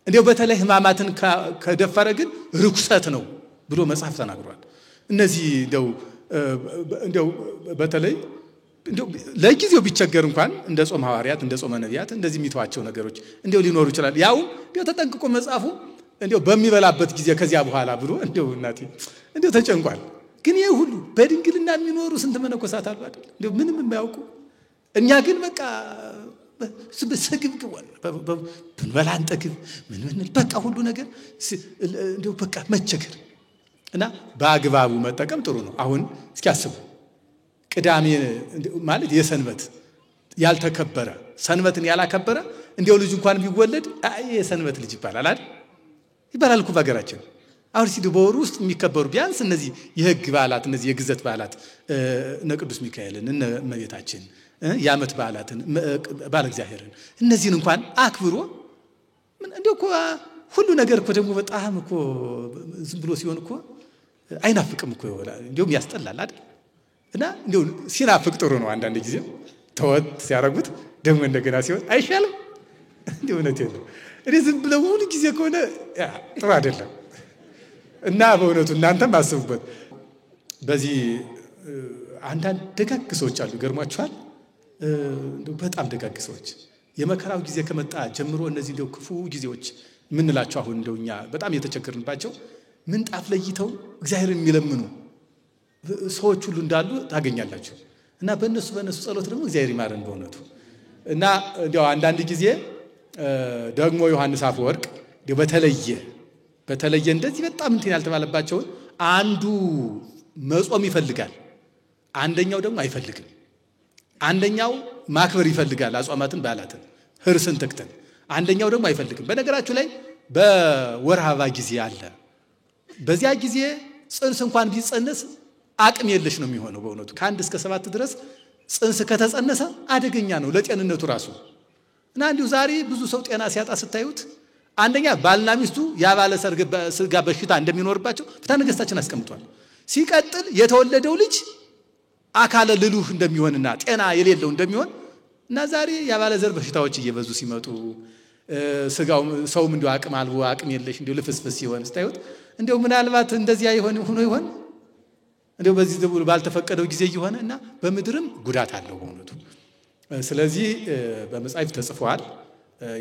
እንዲያው በተለይ ሕማማትን ከደፈረ ግን ርኩሰት ነው ብሎ መጽሐፍ ተናግሯል። እነዚህ እንዲያው በተለይ እንዲያው ለጊዜው ቢቸገር እንኳን እንደ ጾም ሐዋርያት እንደ ጾመ ነቢያት እንደዚህ የሚተዋቸው ነገሮች እንዲያው ሊኖሩ ይችላል። ያው እንዲያው ተጠንቅቆ መጽሐፉ እንዲያው በሚበላበት ጊዜ ከዚያ በኋላ ብሎ እንዲያው እናቴ እንዲያው ተጨንቋል። ግን ይሄ ሁሉ በድንግልና የሚኖሩ ስንት መነኮሳት አሉ አይደል? እንዲያው ምንም የማያውቁ እኛ ግን በቃ ስግብግብ ብንበላ አንጠግብ ምን በቃ ሁሉ ነገር እንዲያው በቃ መቸገር እና በአግባቡ መጠቀም ጥሩ ነው። አሁን እስኪ አስቡ ቅዳሜ ማለት የሰንበት ያልተከበረ ሰንበትን ያላከበረ እንዲያው ልጅ እንኳን ቢወለድ የሰንበት ልጅ ይባላል አይደል? ይባላል እኮ በሀገራችን። አሁን ሲዱ በወሩ ውስጥ የሚከበሩ ቢያንስ እነዚህ የሕግ በዓላት እነዚህ የግዘት በዓላት እነ ቅዱስ ሚካኤልን እነ እመቤታችን የዓመት በዓላትን ባለ እግዚአብሔርን እነዚህን እንኳን አክብሮ እንዲያው እኮ ሁሉ ነገር እኮ ደግሞ በጣም እኮ ዝም ብሎ ሲሆን እኮ አይናፍቅም እኮ ይሆናል። እንዲያውም ያስጠላል አይደል? እና እንዲያው ሲናፍቅ ጥሩ ነው። አንዳንድ ጊዜ ተወት ሲያረጉት ደግሞ እንደገና ሲሆን አይሻልም? እንዲያው እውነቴን ነው። እኔ ዝም ብለው ሁሉ ጊዜ ከሆነ ጥሩ አይደለም። እና በእውነቱ እናንተም አስቡበት። በዚህ አንዳንድ ደጋግ ሰዎች አሉ። ገርሟችኋል? በጣም ደጋግ ሰዎች የመከራው ጊዜ ከመጣ ጀምሮ እነዚህ እንደው ክፉ ጊዜዎች ምንላቸው አሁን እንደው እኛ በጣም የተቸገርንባቸው ምንጣፍ ለይተው እግዚአብሔርን የሚለምኑ ሰዎች ሁሉ እንዳሉ ታገኛላችሁ። እና በእነሱ ጸሎት ደግሞ እግዚአብሔር ይማረን በእውነቱ። እና እንደው አንዳንድ ጊዜ ደግሞ ዮሐንስ አፈወርቅ እንደው በተለየ እንደዚህ በጣም እንትን ያልተባለባቸውን አንዱ መጾም ይፈልጋል፣ አንደኛው ደግሞ አይፈልግም። አንደኛው ማክበር ይፈልጋል አጽዋማትን በዓላትን ህርስን ተክተን፣ አንደኛው ደግሞ አይፈልግም። በነገራችሁ ላይ በወርሃ አበባ ጊዜ አለ። በዚያ ጊዜ ጽንስ እንኳን ቢጸነስ አቅም የለሽ ነው የሚሆነው በእውነቱ። ከ1 እስከ 7 ድረስ ጽንስ ከተጸነሰ አደገኛ ነው ለጤንነቱ ራሱ። እና እንዲሁ ዛሬ ብዙ ሰው ጤና ሲያጣ ስታዩት አንደኛ ባልና ሚስቱ ያባለ ስጋ በሽታ እንደሚኖርባቸው ፍትሐ ነገሥታችን አስቀምጧል። ሲቀጥል የተወለደው ልጅ አካለ ልሉህ እንደሚሆንና ጤና የሌለው እንደሚሆን እና ዛሬ ያባለ ዘር በሽታዎች እየበዙ ሲመጡ ስጋው ሰውም እንዲሁ አቅም አልቦ አቅም የለሽ እንዲሁ ልፍስፍስ ሲሆን ስታዩት እንዲሁ ምናልባት እንደዚያ ይሆን ይሆን እንዲሁ በዚህ ደቡል ባልተፈቀደው ጊዜ ይሆነ እና በምድርም ጉዳት አለው በእውነቱ። ስለዚህ በመጽሐፍ ተጽፏል፣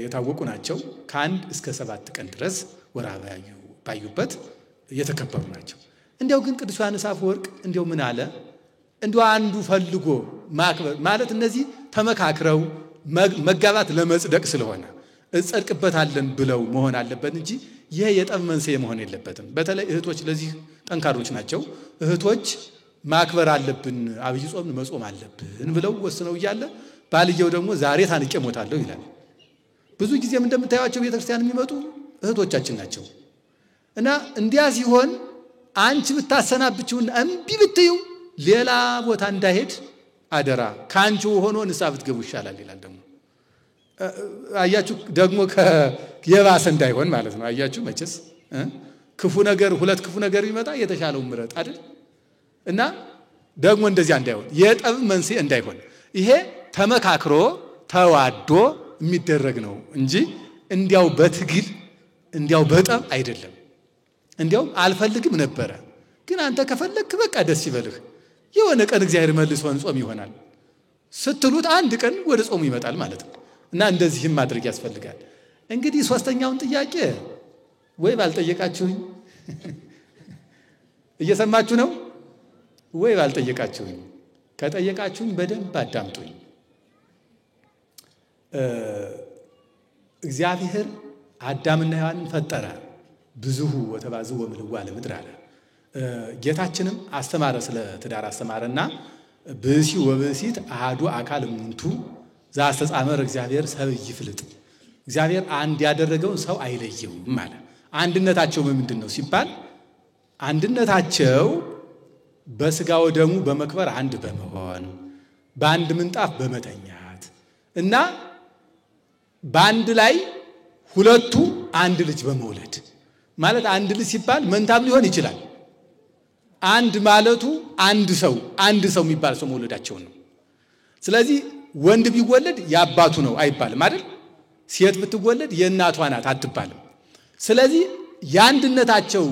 የታወቁ ናቸው። ከ1 እስከ 7 ቀን ድረስ ወርሃ ባዩበት የተከበሩ ናቸው። እንዲያው ግን ቅዱስ ዮሐንስ አፈወርቅ እንዲያው ምን አለ? እንዲያው አንዱ ፈልጎ ማክበር ማለት እነዚህ ተመካክረው መጋባት ለመጽደቅ ስለሆነ እጸድቅበታለን ብለው መሆን አለበት እንጂ ይሄ የጠብ መንስኤ መሆን የለበትም። በተለይ እህቶች ለዚህ ጠንካሮች ናቸው። እህቶች ማክበር አለብን፣ አብይ ጾም መጾም አለብን ብለው ወስነው እያለ ባልየው ደግሞ ዛሬ ታንቄ ሞታለሁ ይላል። ብዙ ጊዜም እንደምታዩቸው ቤተክርስቲያን የሚመጡ እህቶቻችን ናቸው። እና እንዲያ ሲሆን አንቺ ብታሰናብችውና እምቢ ብትዩ ሌላ ቦታ እንዳይሄድ አደራ፣ ካንቺ ሆኖ ንስሐ ብትገቡ ይሻላል ይላል። ደግሞ አያችሁ ደግሞ የባሰ እንዳይሆን ማለት ነው። አያችሁ መቼስ ክፉ ነገር ሁለት ክፉ ነገር ቢመጣ የተሻለው ምረጥ አይደል? እና ደግሞ እንደዚያ እንዳይሆን የጠብ መንስኤ እንዳይሆን ይሄ ተመካክሮ ተዋዶ የሚደረግ ነው እንጂ እንዲያው በትግል እንዲያው በጠብ አይደለም። እንዲያው አልፈልግም ነበረ ግን አንተ ከፈለክ በቃ ደስ ይበልህ የሆነ ቀን እግዚአብሔር መልሶን ጾም ይሆናል ስትሉት አንድ ቀን ወደ ጾሙ ይመጣል ማለት ነው። እና እንደዚህም ማድረግ ያስፈልጋል። እንግዲህ ሶስተኛውን ጥያቄ ወይ ባልጠየቃችሁኝ እየሰማችሁ ነው ወይ ባልጠየቃችሁኝ? ከጠየቃችሁኝ በደንብ አዳምጡኝ። እግዚአብሔር አዳምና ሔዋንን ፈጠረ፣ ብዙሁ ወተባዝሑ ወምልኡ ለምድር አለ። ጌታችንም አስተማረ፣ ስለ ትዳር አስተማረና ብእሲ ወብእሲት አሐዱ አካል እሙንቱ ዘአስተጻመረ እግዚአብሔር ሰብእ ይፍልጥ። እግዚአብሔር አንድ ያደረገውን ሰው አይለየውም ማለት። አንድነታቸው ምንድን ነው ሲባል አንድነታቸው በስጋው ደሙ በመክበር አንድ በመሆን በአንድ ምንጣፍ በመተኛት እና በአንድ ላይ ሁለቱ አንድ ልጅ በመውለድ ማለት። አንድ ልጅ ሲባል መንታም ሊሆን ይችላል። አንድ ማለቱ አንድ ሰው የሚባል ሰው መውለዳቸው ነው። ስለዚህ ወንድ ቢወለድ ያባቱ ነው አይባልም አይደል? ሴት ብትወለድ የእናቷ ናት አትባልም። ስለዚህ የአንድነታቸው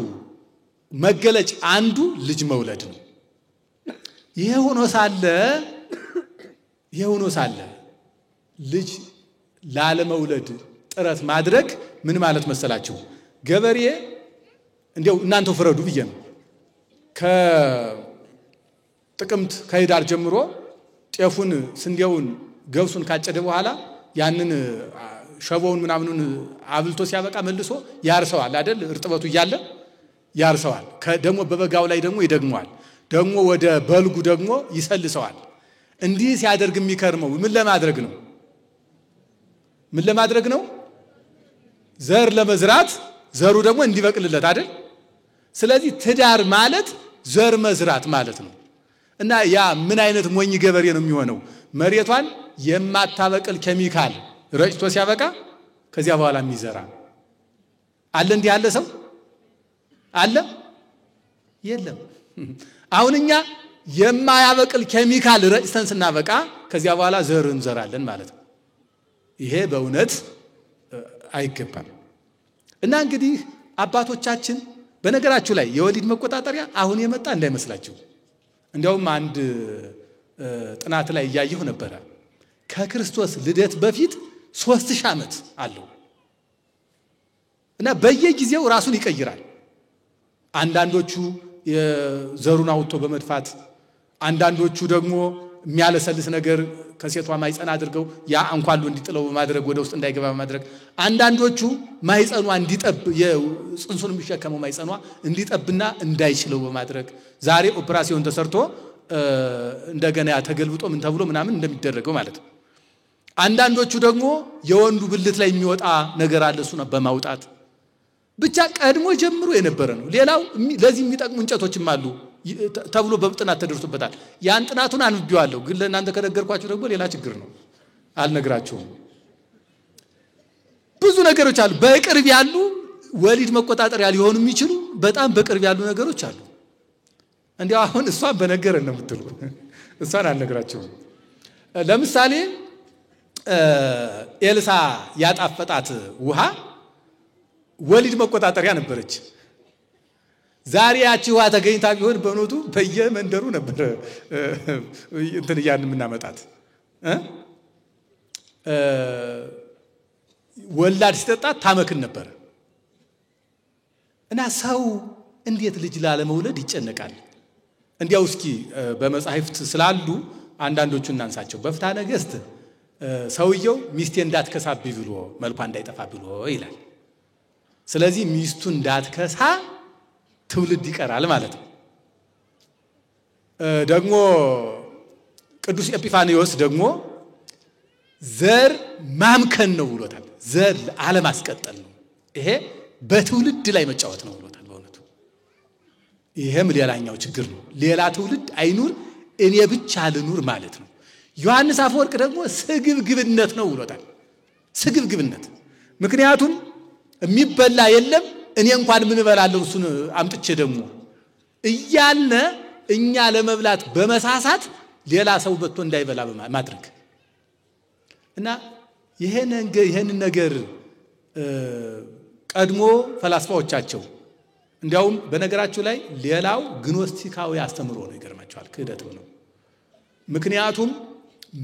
መገለጫ አንዱ ልጅ መውለድ ነው። ይሄ ሆኖ ሳለ ልጅ ላለመውለድ ጥረት ማድረግ ምን ማለት መሰላችሁ? ገበሬ እንዲያው እናንተው ፍረዱ ብዬ ነው። ከጥቅምት ከህዳር ጀምሮ ጤፉን፣ ስንዴውን፣ ገብሱን ካጨደ በኋላ ያንን ሸቦውን ምናምኑን አብልቶ ሲያበቃ መልሶ ያርሰዋል አይደል? እርጥበቱ እያለ ያርሰዋል። ደግሞ በበጋው ላይ ደግሞ ይደግመዋል። ደግሞ ወደ በልጉ ደግሞ ይሰልሰዋል። እንዲህ ሲያደርግ የሚከርመው ምን ለማድረግ ነው? ዘር ለመዝራት፣ ዘሩ ደግሞ እንዲበቅልለት አይደል? ስለዚህ ትዳር ማለት ዘር መዝራት ማለት ነው። እና ያ ምን አይነት ሞኝ ገበሬ ነው የሚሆነው? መሬቷን የማታበቅል ኬሚካል ረጭቶ ሲያበቃ ከዚያ በኋላ የሚዘራ አለ። እንዲህ ያለ ሰው አለ? የለም። አሁን እኛ የማያበቅል ኬሚካል ረጭተን ስናበቃ ከዚያ በኋላ ዘር እንዘራለን ማለት ነው። ይሄ በእውነት አይገባም። እና እንግዲህ አባቶቻችን በነገራችሁ ላይ የወሊድ መቆጣጠሪያ አሁን የመጣ እንዳይመስላችሁ። እንዲያውም አንድ ጥናት ላይ እያየሁ ነበረ። ከክርስቶስ ልደት በፊት 3000 ዓመት አለው እና በየጊዜው ራሱን ይቀይራል። አንዳንዶቹ የዘሩን አውጥቶ በመድፋት አንዳንዶቹ ደግሞ የሚያለሰልስ ነገር ከሴቷ ማይጸና አድርገው ያ አንኳሉ እንዲጥለው በማድረግ ወደ ውስጥ እንዳይገባ በማድረግ አንዳንዶቹ ማይጸኗ እንዲጠብ የጽንሱን የሚሸከመው ማይጸኗ እንዲጠብና እንዳይችለው በማድረግ ዛሬ ኦፕራሲዮን ተሰርቶ እንደገና ተገልብጦ ምን ተብሎ ምናምን እንደሚደረገው ማለት ነው። አንዳንዶቹ ደግሞ የወንዱ ብልት ላይ የሚወጣ ነገር አለ እሱን በማውጣት ብቻ ቀድሞ ጀምሮ የነበረ ነው። ሌላው ለዚህ የሚጠቅሙ እንጨቶችም አሉ ተብሎ በጥናት ተደርሶበታል። ያን ጥናቱን አንብቤዋለሁ፣ ግን ለእናንተ ከነገርኳችሁ ደግሞ ሌላ ችግር ነው፣ አልነግራችሁም። ብዙ ነገሮች አሉ በቅርብ ያሉ ወሊድ መቆጣጠሪያ ሊሆኑ የሚችሉ በጣም በቅርብ ያሉ ነገሮች አሉ። እንዲያው አሁን እሷን በነገረን ነው የምትሉ፣ እሷን አልነግራችሁም። ለምሳሌ ኤልሳ ያጣፈጣት ውሃ ወሊድ መቆጣጠሪያ ነበረች። ዛሬ ያቺ ውሃ ተገኝታ ቢሆን በእውነቱ በየመንደሩ ነበር እንትን ያን የምናመጣት ወላድ ሲጠጣት ታመክን ነበር። እና ሰው እንዴት ልጅ ላለመውለድ ይጨነቃል? እንዲያው እስኪ በመጻሕፍት ስላሉ አንዳንዶቹ እናንሳቸው። በፍትሐ ነገሥት ሰውየው ሚስቴ እንዳትከሳብኝ ብሎ መልኳ እንዳይጠፋ ብሎ ይላል። ስለዚህ ሚስቱ እንዳትከሳ ትውልድ ይቀራል ማለት ነው። ደግሞ ቅዱስ ኤጲፋንዮስ ደግሞ ዘር ማምከን ነው ብሎታል። ዘር አለማስቀጠል ነው፣ ይሄ በትውልድ ላይ መጫወት ነው ብሎታል። በእውነቱ ይሄም ሌላኛው ችግር ነው። ሌላ ትውልድ አይኑር እኔ ብቻ ልኑር ማለት ነው። ዮሐንስ አፈወርቅ ደግሞ ስግብግብነት ነው ብሎታል። ስግብግብነት ምክንያቱም የሚበላ የለም እኔ እንኳን ምን እበላለሁ እሱን አምጥቼ ደግሞ እያለ እኛ ለመብላት በመሳሳት ሌላ ሰው በቶ እንዳይበላ ማድረግ እና ይሄን ነገር ቀድሞ ፈላስፋዎቻቸው እንዲያውም በነገራቸው ላይ ሌላው ግኖስቲካዊ አስተምሮ ነው። ይገርማቸዋል፣ ክህደት ነው። ምክንያቱም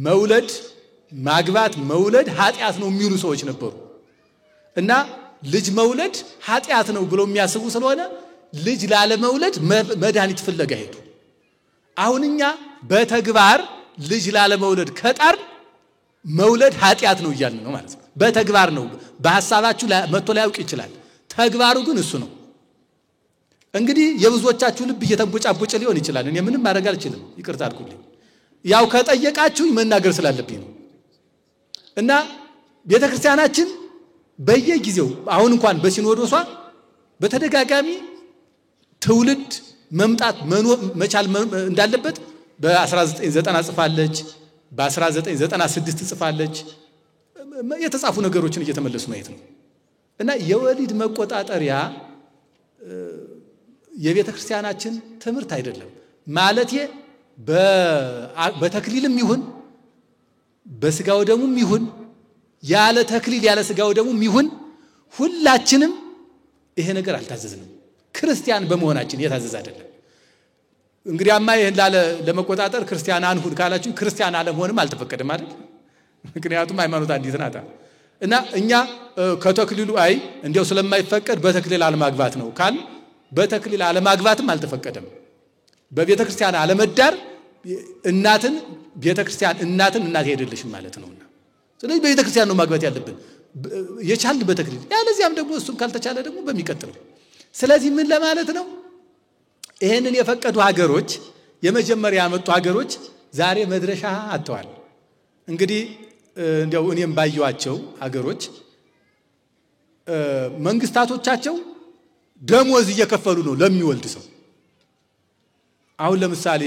መውለድ ማግባት መውለድ ኃጢአት ነው የሚሉ ሰዎች ነበሩ እና ልጅ መውለድ ኃጢአት ነው ብለው የሚያስቡ ስለሆነ ልጅ ላለመውለድ መድኃኒት ፍለጋ ሄዱ። አሁንኛ በተግባር ልጅ ላለመውለድ ከጣር መውለድ ኃጢአት ነው እያልን ነው ማለት ነው። በተግባር ነው። በሐሳባችሁ መጥቶ ላያውቅ ይችላል። ተግባሩ ግን እሱ ነው። እንግዲህ የብዙዎቻችሁ ልብ እየተንቦጫቦጨ ሊሆን ይችላል። እኔ ምንም ማድረግ አልችልም፣ ይቅርታ አድርጉልኝ። ያው ከጠየቃችሁ መናገር ስላለብኝ ነው። እና ቤተክርስቲያናችን በየጊዜው አሁን እንኳን በሲኖዶሷ በተደጋጋሚ ትውልድ መምጣት መቻል እንዳለበት በ1990 ጽፋለች፣ በ1996 ጽፋለች። የተጻፉ ነገሮችን እየተመለሱ ማየት ነው። እና የወሊድ መቆጣጠሪያ የቤተክርስቲያናችን ትምህርት አይደለም ማለት በተክሊልም ይሁን በስጋው ደሙም ይሁን ያለ ተክሊል ያለ ስጋው ደሙም ይሁን ሁላችንም ይሄ ነገር አልታዘዝንም። ክርስቲያን በመሆናችን የታዘዝ አይደለም። እንግዲያማ ይሄን ለመቆጣጠር ክርስቲያን አንሁን ካላችሁ ክርስቲያን አለመሆንም አልተፈቀደም አይደል? ምክንያቱም ሃይማኖት አንዲት ናት። እና እኛ ከተክሊሉ እንዲያው ስለማይፈቀድ በተክሊል አለማግባት ነው ካል በተክሊል አለማግባትም አልተፈቀደም። በቤተ ክርስቲያን አለመዳር እናትን ቤተ ክርስቲያን እናት ሄደልሽም ማለት ነውና ስለዚህ በቤተ ክርስቲያን ነው ማግባት ያለብን የቻልን በተክሊል ያለዚያም ደግሞ እሱን ካልተቻለ ደግሞ በሚቀጥለው። ስለዚህ ምን ለማለት ነው? ይሄንን የፈቀዱ ሀገሮች የመጀመሪያ ያመጡ ሀገሮች ዛሬ መድረሻ አጥተዋል። እንግዲህ እንዲያው እኔም ባየዋቸው ሀገሮች መንግስታቶቻቸው ደሞዝ እየከፈሉ ነው ለሚወልድ ሰው። አሁን ለምሳሌ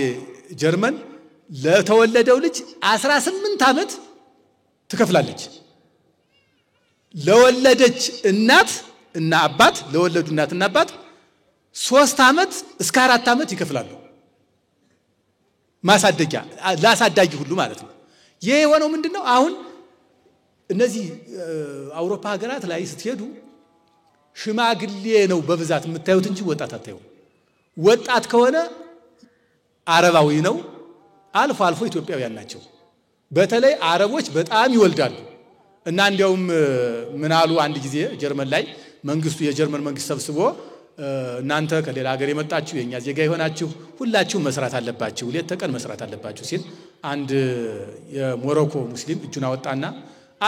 ጀርመን ለተወለደው ልጅ 18 ዓመት ትከፍላለች። ለወለደች እናት እና አባት ለወለዱ እናትና አባት 3 ዓመት እስከ 4 ዓመት ይከፍላሉ። ማሳደጊያ ላሳዳጊ ሁሉ ማለት ነው። ይሄ የሆነው ምንድነው? አሁን እነዚህ አውሮፓ ሀገራት ላይ ስትሄዱ ሽማግሌ ነው በብዛት የምታዩት እንጂ ወጣት አታዩ። ወጣት ከሆነ አረባዊ ነው፣ አልፎ አልፎ ኢትዮጵያውያን ናቸው። በተለይ አረቦች በጣም ይወልዳሉ። እና እንዲያውም ምን አሉ አንድ ጊዜ ጀርመን ላይ መንግስቱ የጀርመን መንግስት ሰብስቦ እናንተ ከሌላ ሀገር የመጣችሁ የኛ ዜጋ ይሆናችሁ ሁላችሁ መስራት አለባችሁ ሌት ተቀን መስራት አለባችሁ ሲል አንድ የሞሮኮ ሙስሊም እጁን አወጣና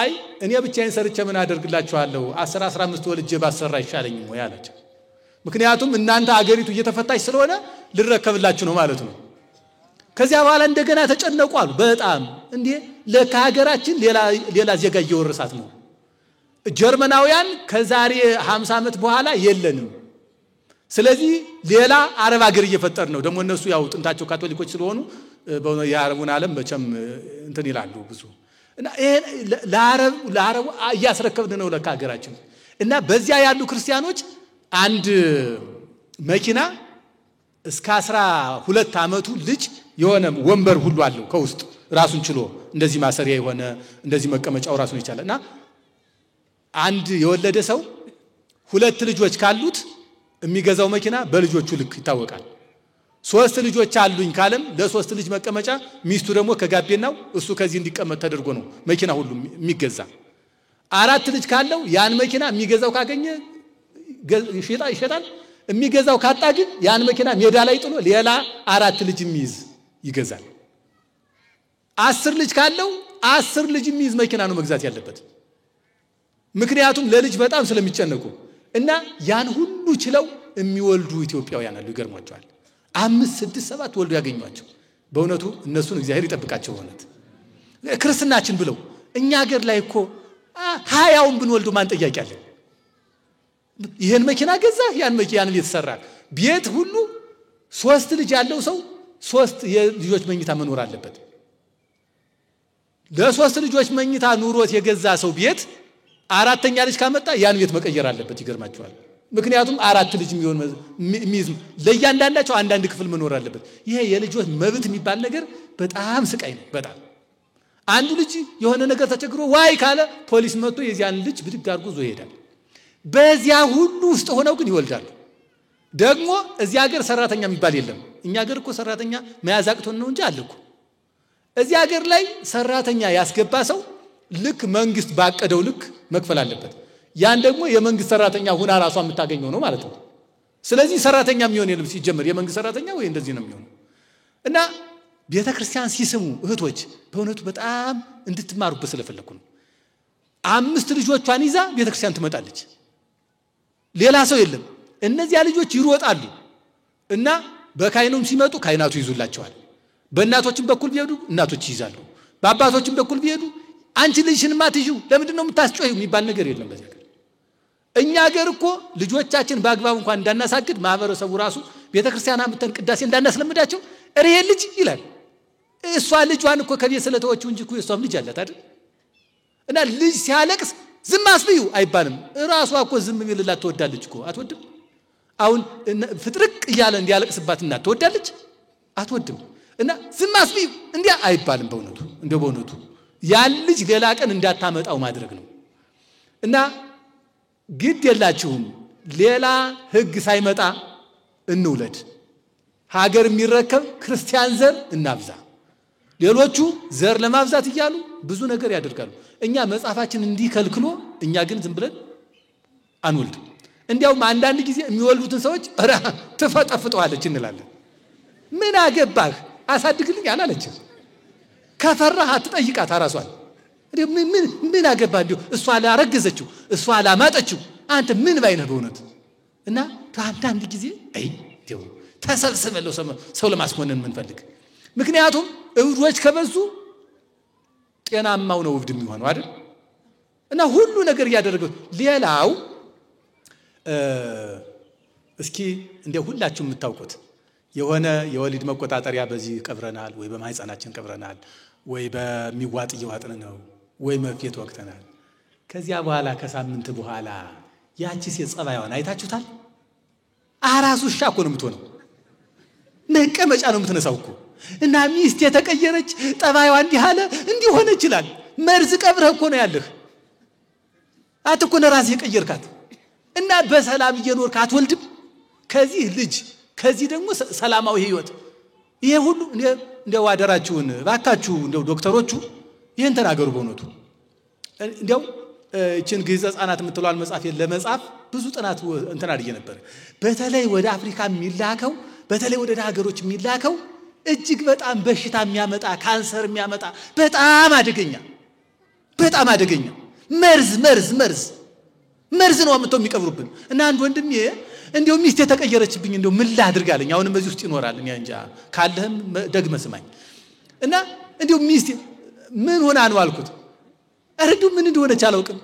አይ እኔ ብቻዬን ሰርቼ ምን አደርግላችኋለሁ 10 15 ወልጄ ባሰራ ይሻለኝም ወይ አላቸው። ምክንያቱም እናንተ ሀገሪቱ እየተፈታች ስለሆነ ልረከብላችሁ ነው ማለት ነው። ከዚያ በኋላ እንደገና ተጨነቁ አሉ። በጣም እንዴ ለሀገራችን ሌላ ዜጋ እየወረሳት ነው። ጀርመናውያን ከዛሬ 50 ዓመት በኋላ የለንም። ስለዚህ ሌላ አረብ ሀገር እየፈጠር ነው። ደግሞ እነሱ ያው ጥንታቸው ካቶሊኮች ስለሆኑ የአረቡን ዓለም መቼም እንትን ይላሉ ብዙ እና ለአረቡ እያስረከብን ነው ለሀገራችን። እና በዚያ ያሉ ክርስቲያኖች አንድ መኪና እስከ 12 ዓመቱ ልጅ የሆነ ወንበር ሁሉ አለው ከውስጥ ራሱን ችሎ እንደዚህ ማሰሪያ የሆነ እንደዚህ መቀመጫው ራሱን ይቻላል። እና አንድ የወለደ ሰው 2 ልጆች ካሉት የሚገዛው መኪና በልጆቹ ልክ ይታወቃል። 3 ልጆች አሉኝ ካለም ለ3 ልጅ መቀመጫ ሚስቱ ደግሞ ከጋቤናው እሱ ከዚህ እንዲቀመጥ ተደርጎ ነው መኪና ሁሉ የሚገዛ። 4 ልጅ ካለው ያን መኪና የሚገዛው ካገኘ ይሸጣል። የሚገዛው ካጣ ግን ያን መኪና ሜዳ ላይ ጥሎ ሌላ 4 ልጅ የሚይዝ ይገዛል። 10 ልጅ ካለው 10 ልጅ የሚይዝ መኪና ነው መግዛት ያለበት። ምክንያቱም ለልጅ በጣም ስለሚጨነቁ እና ያን ሁሉ ችለው የሚወልዱ ኢትዮጵያውያን አሉ። ይገርማቸዋል። 5 6 7 ወልዶ ያገኟቸው። በእውነቱ እነሱን እግዚአብሔር ይጠብቃቸው። ሆነት ክርስትናችን ብለው እኛ ሀገር ላይ እኮ 20ውን ብንወልዱ ማን ጠያቂ አለ? ይሄን መኪና ገዛ ያን ቤት ሰራ። ቤት ሁሉ 3 ልጅ ያለው ሰው 3 የልጆች መኝታ መኖር አለበት። ለ3 ልጆች መኝታ ኑሮት የገዛ ሰው ቤት 4ኛ ልጅ ካመጣ ያን ቤት መቀየር አለበት። ይገርማቸዋል። ምክንያቱም 4 ልጅ የሚይዝ ለእያንዳንዳቸው አንዳንድ ክፍል መኖር አለበት። ይሄ የልጆች መብት የሚባል ነገር በጣም ስቃይ ነው። በጣም አንዱ ልጅ የሆነ ነገር ተቸግሮ ዋይ ካለ ፖሊስ መጥቶ የዚያን ልጅ ብድግ አድርጎ ይዞ ይሄዳል። በዚያ ሁሉ ውስጥ ሆነው ግን ይወልዳሉ። ደግሞ እዚያ ሀገር ሰራተኛ የሚባል የለም። እኛ ሀገር እኮ ሰራተኛ መያዝ አቅቶን ነው እንጂ አለ እኮ። እዚያ ሀገር ላይ ሰራተኛ ያስገባ ሰው ልክ መንግስት ባቀደው ልክ መክፈል አለበት። ያን ደግሞ የመንግስት ሰራተኛ ሁና ራሷ የምታገኘው ነው ማለት ነው። ስለዚህ ሰራተኛ የሚሆን የለም ሲጀመር የመንግስት ሰራተኛ ወይ እንደዚህ ነው የሚሆነው። እና ቤተክርስቲያን ሲስሙ እህቶች በእውነቱ በጣም እንድትማሩበት ስለፈለኩ ነው። 5 ልጆቿን ይዛ ቤተክርስቲያን ትመጣለች። ሌላ ሰው የለም። እነዚያ ልጆች ይሮጣሉ እና በካይኑም ሲመጡ ካይናቱ ይዙላቸዋል። በእናቶችም በኩል ቢሄዱ እናቶች ይይዛሉ። በአባቶችም በኩል ቢሄዱ አንቺ ልጅሽን ማትዩ ለምንድን ነው የምታስጮዩ የሚባል ነገር የለም በዚያ ሀገር። እኛ ሀገር እኮ ልጆቻችን በአግባብ እንኳን እንዳናሳግድ ማህበረሰቡ ራሱ ቤተክርስቲያን አምጥተን ቅዳሴ እንዳናስለምዳቸው እሬ ልጅ ይላል። እሷ ልጇን እኮ ከቤት ስለተወችው እንጂ እኮ እሷም ልጅ አላት አይደል? እና ልጅ ሲያለቅስ ዝም አስብዩ አይባልም። ራሷ እኮ ዝም ቢልላት ትወዳለች እኮ አትወድም? አሁን ፍጥርቅ እያለ እንዲያለቅስባት እናት ትወዳለች? አትወድም። እና ዝም አስብዩ እንዲያ አይባልም። በእውነቱ ያን ልጅ ሌላ ቀን እንዳታመጣው ማድረግ ነው። እና ግድ የላችሁም ሌላ ህግ ሳይመጣ እንውለድ። ሀገር የሚረከብ ክርስቲያን ዘር እናብዛ። ሌሎቹ ዘር ለማብዛት እያሉ ብዙ ነገር ያደርጋሉ። እኛ መጻፋችን እንዲከልክሎ እኛ ግን ዝም ብለን አንወልድም። እንዲያውም አንዳንድ ጊዜ የሚወልዱትን ሰዎች ትፈጠፍጠዋለች እንላለን። ምን አገባህ አሳድግልኝ አላለችም። ከፈራህ አትጠይቃት አራሷን። ምን አገባህ እንዲሁ እሷ አላረገዘችው እሷ አላማጠችው አንተ ምን ባይነህ በእውነት። እና አንዳንድ ጊዜ ተሰብስበለው ሰው ለማስኮነን የምንፈልግ ምክንያቱም እብዶች ከበዙ ጤናማው ነው እብድ የሚሆነው አይደል? እና ሁሉ ነገር ያደረገው ሌላው እስኪ እንደ ሁላችሁ የምታውቁት የሆነ የወሊድ መቆጣጠሪያ በዚህ ቀብረናል ወይ በማህፀናችን ቀብረናል ወይ በሚዋጥ እየዋጥን ነው ወይ መርፌት ወቅተናል። ከዚያ በኋላ ከሳምንት በኋላ ያቺ ሴት ጸባይዋን አይታችሁታል? አራሱ ሻኮ ነው የምትሆነው። መቀመጫ ነው የምትነሳው እኮ። እና ሚስት የተቀየረች ጠባይዋ እንዲህ አለ እንዲህ ሆነ ይችላል። መርዝ ቀብረህ እኮ ነው ያለህ። አትኮነ ራስ የቀየርካት እና በሰላም እየኖርክ አትወልድም። ከዚህ ልጅ ከዚህ ደግሞ ሰላማዊ ህይወት ይሄ ሁሉ እንደው አደራችሁን ባካችሁ እንደው ዶክተሮቹ ይሄን ተናገሩ። በእውነቱ እንዲያው እቺን ግዕዝ ሕፃናት የምትለዋል መጽሐፍ ለመጻፍ ብዙ ጥናት እንትን አድርጌ ነበር። በተለይ ወደ አፍሪካ የሚላከው በተለይ ወደ ሀገሮች የሚላከው እጅግ በጣም በሽታ የሚያመጣ ካንሰር የሚያመጣ በጣም አደገኛ መርዝ ነው አምጥተው የሚቀብሩብን። እና አንድ ወንድሜ እንዲያው ሚስቴ ተቀየረችብኝ እንዲያው ምን ላድርጋለኝ አሁንም በዚህ ውስጥ ይኖራል እኛ እንጃ ካለህም ደግመህ ስማኝ እና እንዲያው ሚስቴ ምን ሆና ነው አልኩት። አረዱ ምን እንደሆነ አላውቅም።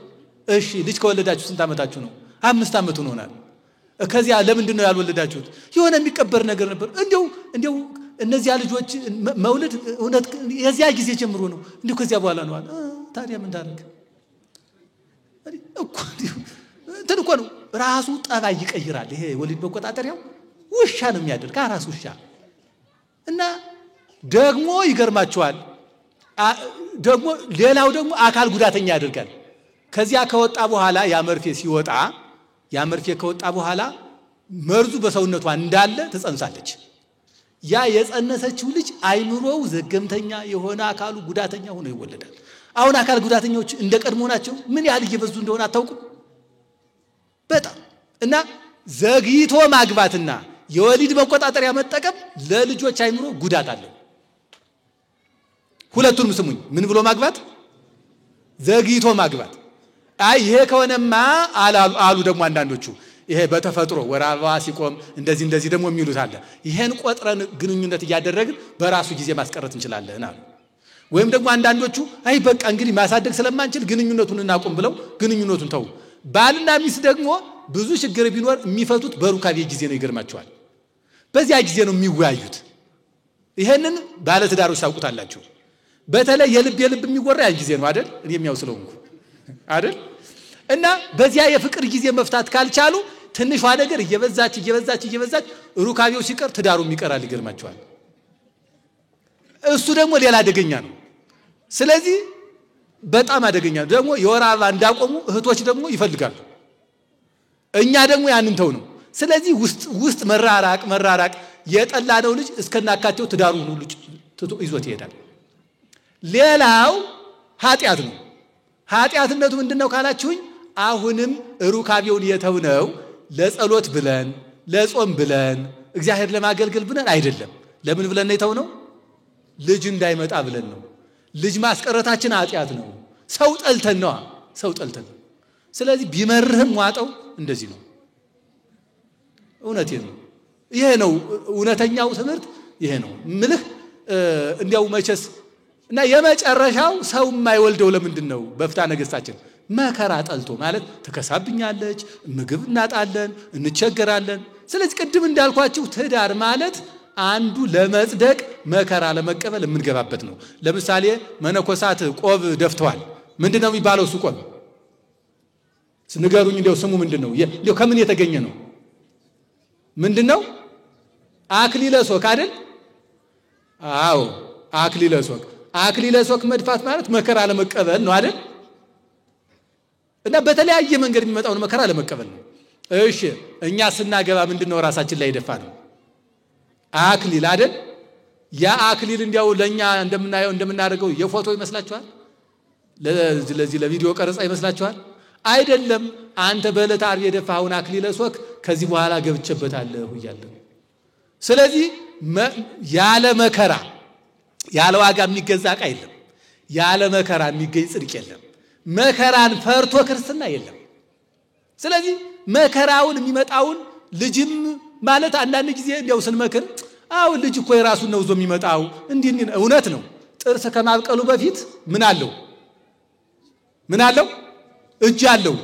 እሺ ልጅ ከወለዳችሁ ስንት ዓመታችሁ ነው? 5 ዓመት ሆኖናል። ከዚያ ለምንድን ነው ያልወለዳችሁት? የሆነ የሚቀበር ነገር ነበር። እንዲያው እነዚያ ልጆች መውለድ እውነት የዚያ ጊዜ ጀምሮ ነው እንዲሁ ከዚያ በኋላ ነው አለ። ታዲያ ምን ታረክ እኮ እንትን እኮ ነው ራሱ ጠባይ ይቀይራል። ይሄ ወሊድ መቆጣጠሪያው ውሻ ነው የሚያደርግ ራሱ ውሻ። እና ደግሞ ይገርማቸዋል ደግሞ ሌላው ደግሞ አካል ጉዳተኛ ያደርጋል። ከዚያ ከወጣ በኋላ ያ መርፌ ከወጣ በኋላ መርዙ በሰውነቷ እንዳለ ተጸንሳለች። ያ የጸነሰችው ልጅ አይምሮው ዘገምተኛ የሆነ አካሉ ጉዳተኛ ሆኖ ይወለዳል። አሁን አካል ጉዳተኞች እንደቀድሞ ናቸው። ምን ያህል እየበዙ እንደሆነ አታውቁም? በጣም እና ዘግይቶ ማግባትና የወሊድ መቆጣጠሪያ መጠቀም ለልጆች አይምሮ ጉዳት አለው። ሁለቱንም ስሙኝ። ምን ብሎ ማግባት? ዘግይቶ ማግባት። ይሄ ከሆነማ አሉ ደግሞ አንዳንዶቹ ይሄ በተፈጥሮ ወር አበባ ሲቆም እንደዚህ ደግሞ የሚሉት አለ። ይሄን ቆጥረን ግንኙነት እያደረግን በራሱ ጊዜ ማስቀረት እንችላለን አሉ። ወይም ደግሞ አንዳንዶቹ በቃ እንግዲህ ማሳደግ ስለማንችል ግንኙነቱን እናቁም ብለው ግንኙነቱን ተው። ባልና ሚስት ደግሞ ብዙ ችግር ቢኖር የሚፈቱት በሩካቤ ጊዜ ነው። ይገርማቸዋል። በዚያ ጊዜ ነው የሚወያዩት። ይሄንን ባለትዳሮች ታውቁታላችሁ። በተለይ የልብ የሚወራ ያን ጊዜ ነው አይደል? እኔም ያው ስለሆንኩ አይደል? እና በዚያ የፍቅር ጊዜ መፍታት ካልቻሉ ትንሿ ነገር እየበዛች ሩካቤው ሲቀር ትዳሩም ይቀራል። ይገርማቸዋል። እሱ ደግሞ ሌላ አደገኛ ነው። ስለዚህ በጣም አደገኛ ነው። ደግሞ የወር አበባ እንዳቆሙ እህቶች ደግሞ ይፈልጋሉ። እኛ ደግሞ ያንን ተው ነው። ስለዚህ ውስጥ መራራቅ የጠላነው ልጅ እስከናካቴው ትዳሩን ሁሉ ይዞት ይሄዳል። ሌላው ኃጢአት ነው። ኃጢአትነቱ ምንድነው ካላችሁኝ አሁንም ሩካቤውን የተውነው ለጸሎት ብለን ለጾም ብለን እግዚአብሔር ለማገልገል ብለን አይደለም። ለምን ብለን ነው የተውነው? ልጅ እንዳይመጣ ብለን ነው። ልጅ ማስቀረታችን ኃጢአት ነው። ሰው ጠልተን ነው። ስለዚህ ቢመርህም ዋጠው እንደዚህ ነው። እውነቴን ነው። ይሄ ነው እውነተኛው ትምህርት ይሄ ነው ምልህ እንዲያው መቸስ እና የመጨረሻው ሰው የማይወልደው ለምንድን ነው? በፍታ ነገስታችን መከራ ጠልቶ ማለት ተከሳብኛለች፣ ምግብ እናጣለን፣ እንቸገራለን። ስለዚህ ቅድም እንዳልኳችሁ ትዳር ማለት አንዱ ለመጽደቅ መከራ ለመቀበል የምንገባበት ነው። ለምሳሌ መነኮሳት ቆብ ደፍተዋል። ምንድነው የሚባለው? እሱ ቆብ ንገሩኝ። እንዲያው ስሙ ምንድነው? እንዲያው ከምን የተገኘ ነው? ምንድነው? አክሊለ ሦክ አይደል? አዎ አክሊለ ሦክ። አክሊለ ሦክ መድፋት ማለት መከራ ለመቀበል ነው አይደል? እና በተለያየ መንገድ የሚመጣውን መከራ ለመቀበል ነው። እሺ እኛ ስናገባ ምንድነው ራሳችን ላይ ደፋ ነው? አክሊል አይደል? ያ አክሊል እንዲያው ለኛ እንደምናደርገው የፎቶ ይመስላችኋል? ለዚህ ለቪዲዮ ቀረጻ ይመስላችኋል? አይደለም። አንተ በዕለተ ዓርብ የደፋውን አክሊለ ሦክ ከዚህ በኋላ ገብቼበታለሁ ይያለ። ስለዚህ ያለ መከራ ያለ ዋጋ የሚገዛ ዕቃ የለም። ያለ መከራ የሚገኝ ጽድቅ የለም። መከራን ፈርቶ ክርስትና የለም። ስለዚህ መከራውን የሚመጣውን ልጅም ማለት አንዳንድ ጊዜ እንዲያው ስንመክር ልጅ እኮ የራሱን ነው ዞ የሚመጣው እንዲህ እውነት ነው። ጥርስ ከማብቀሉ በፊት ምን አለው? እጅ አለው።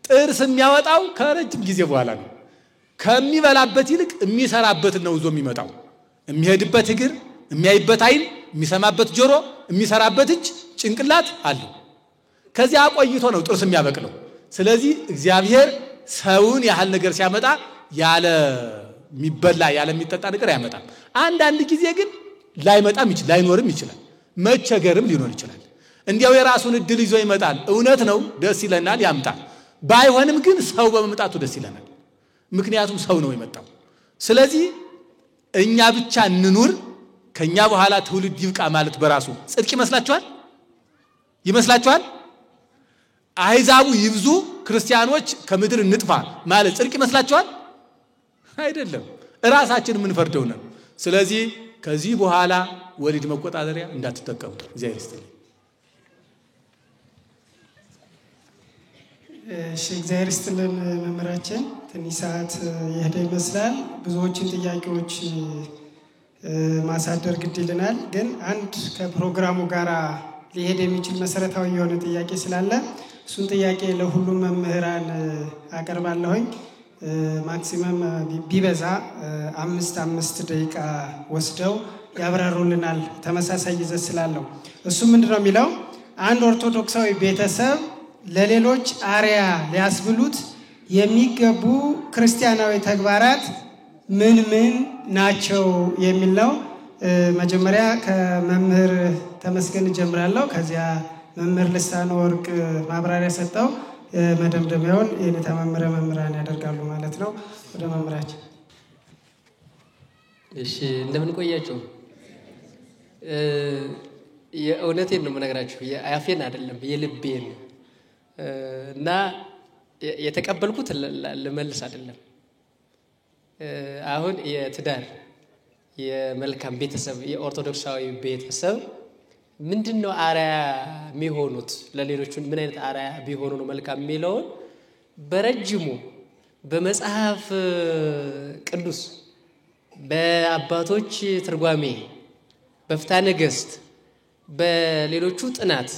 ጥርስ የሚያወጣው ከረጅም ጊዜ በኋላ ነው። ከሚበላበት ይልቅ የሚሰራበት ነው ዞ የሚመጣው። የሚሄድበት እግር፣ የሚያይበት አይን፣ የሚሰማበት ጆሮ፣ የሚሰራበት እጅ፣ ጭንቅላት አለው። ከዚያ ቆይቶ ነው ጥርስ የሚያበቅለው። ስለዚህ እግዚአብሔር ሰውን ያህል ነገር ሲያመጣ ያለ የሚበላ ያለ የሚጠጣ ነገር ያመጣል። አንዳንድ ጊዜ ግን ላይመጣም ይችላል፣ ላይኖርም ይችላል፣ መቸገርም ሊኖር ይችላል። እንዲያው የራሱን እድል ይዞ ይመጣል። እውነት ነው፣ ደስ ይለናል፣ ያምጣል። ባይሆንም ግን ሰው በመምጣቱ ደስ ይለናል። ምክንያቱም ሰው ነው የመጣው። ስለዚህ እኛ ብቻ እንኑር፣ ከኛ በኋላ ትውልድ ይብቃ ማለት በራሱ ጽድቅ ይመስላችኋል? አሕዛቡ ይብዙ ክርስቲያኖች ከምድር እንጥፋ ማለት ጽድቅ ይመስላችኋል? አይደለም። ራሳችን ምን ፈርደው ነው። ስለዚህ ከዚህ በኋላ ወሊድ መቆጣጠሪያ እንዳትጠቀሙ። እግዚአብሔር ይስጥልኝ። እሺ እግዚአብሔር ይስጥልን መምህራችን። ትንሽ ሰዓት የሄደ ይመስላል። ብዙዎችን ጥያቄዎች ማሳደር ግድ ይለናል። ግን አንድ ከፕሮግራሙ ጋር ሊሄድ የሚችል መሰረታዊ የሆነ ጥያቄ ስላለ እሱን ጥያቄ ለሁሉም መምህራን አቀርባለሁኝ። ማክሲመም ቢበዛ 5 ደቂቃ ወስደው ያብራሩልናል። ተመሳሳይ ይዘት ስላለው እሱ ምንድነው የሚለው አንድ ኦርቶዶክሳዊ ቤተሰብ ለሌሎች አርያ ሊያስብሉት የሚገቡ ክርስቲያናዊ ተግባራት ምን ምን ናቸው የሚል ነው። መጀመሪያ ከመምህር ተመስገን ጀምራለሁ። ከዚያ መምህር ልሳነ ወርቅ ማብራሪያ ሰጠው። መደምደሚያውን የኔታ መምህራን ያደርጋሉ ማለት ነው። ወደ መምህራችን። እሺ እንደምን ቆያችሁ? የእውነቴን ነው የምነግራችሁ፣ የአፌን አይደለም የልቤን እና የተቀበልኩት ልመልስ አይደለም። አሁን የትዳር የመልካም ቤተሰብ የኦርቶዶክሳዊ ቤተሰብ ምንድነው አርአያ የሚሆኑት ለሌሎች ምን አይነት አርአያ ቢሆኑ ነው መልካም የሚለውን በረጅሙ በመጽሐፍ ቅዱስ በአባቶች ትርጓሜ በፍትሐ ነገሥት በሌሎቹ ጥናት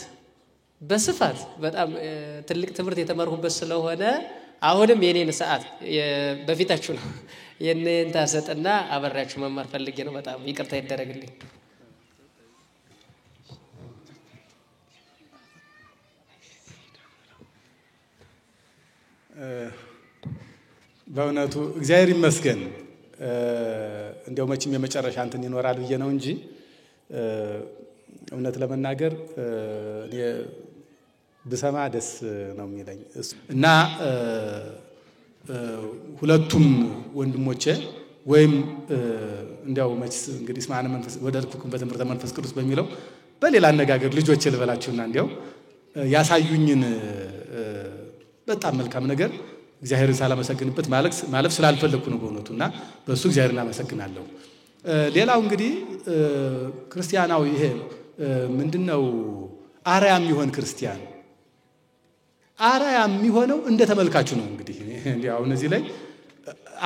በስፋት በጣም ትልቅ ትምህርት የተማርኩበት ስለሆነ አሁንም የኔን ሰዓት በፊታችሁ ነው የኔን ታሰጥና አበራችሁ መማር ፈልጌ ነው። በጣም ይቅርታ ይደረግልኝ። በእውነቱ እግዚአብሔር ይመስገን። እንደው መቼም የመጨረሻ እንትን ይኖራል ብዬ ነው እንጂ እውነት ለመናገር እኔ ብሰማ ደስ ነው የሚለኝ እና ሁለቱም ወንድሞቼ ወይም እንዲያው መችስ እንግዲህ ስማነ መንፈስ ወደድኩክም በትምህርተ መንፈስ ቅዱስ በሚለው በሌላ አነጋገር ልጆቼ ልበላችሁና እንዲያው ያሳዩኝን በጣም መልካም ነገር እግዚአብሔርን ሳላመሰግንበት ማለፍ ስላልፈለኩ ነው በእውነቱና በእሱ እግዚአብሔርን አመሰግናለሁ። ሌላው እንግዲህ ክርስቲያናዊ ይሄ ምንድነው አርአያ የሚሆን ክርስቲያን አርአያ የሚሆነው እንደ ተመልካቹ ነው። እንግዲህ ያው እነዚህ ላይ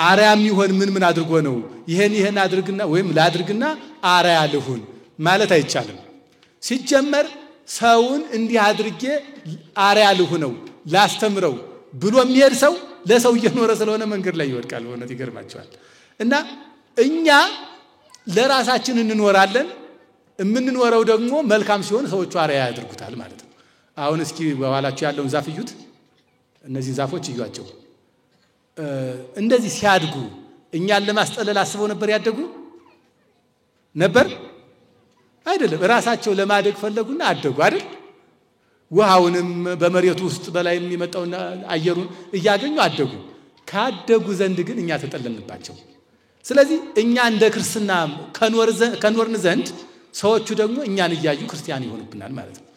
አርአያ የሚሆን ምን አድርጎ ነው ይሄን አድርግና ወይም ላድርግና አርአያ ልሁን ማለት አይቻልም። ሲጀመር ሰውን እንዲህ አድርጌ አርአያ ልሁነው ላስተምረው ብሎ የሚሄድ ሰው ለሰው እየኖረ ስለሆነ መንገድ ላይ ይወድቃል። በእውነት ይገርማቸዋል። እና እኛ ለራሳችን እንኖራለን። የምንኖረው ደግሞ መልካም ሲሆን ሰዎቹ አርአያ ያድርጉታል ማለት ነው። አሁን እስኪ በኋላችሁ ያለውን ዛፍ እዩት። እነዚህ ዛፎች እዩዋቸው። እንደዚህ ሲያድጉ እኛን ለማስጠለል አስበው ነበር ያደጉ ነበር አይደለም። ራሳቸው ለማደግ ፈለጉና አደጉ አይደል? ውሃውንም በመሬቱ ውስጥ በላይ የሚመጣውን አየሩን እያገኙ አደጉ። ካደጉ ዘንድ ግን እኛ ተጠለልንባቸው። ስለዚህ እኛ እንደ ክርስትና ከኖርን ዘንድ ሰዎቹ ደግሞ እኛን እያዩ ክርስቲያን ይሆኑብናል ማለት ነው።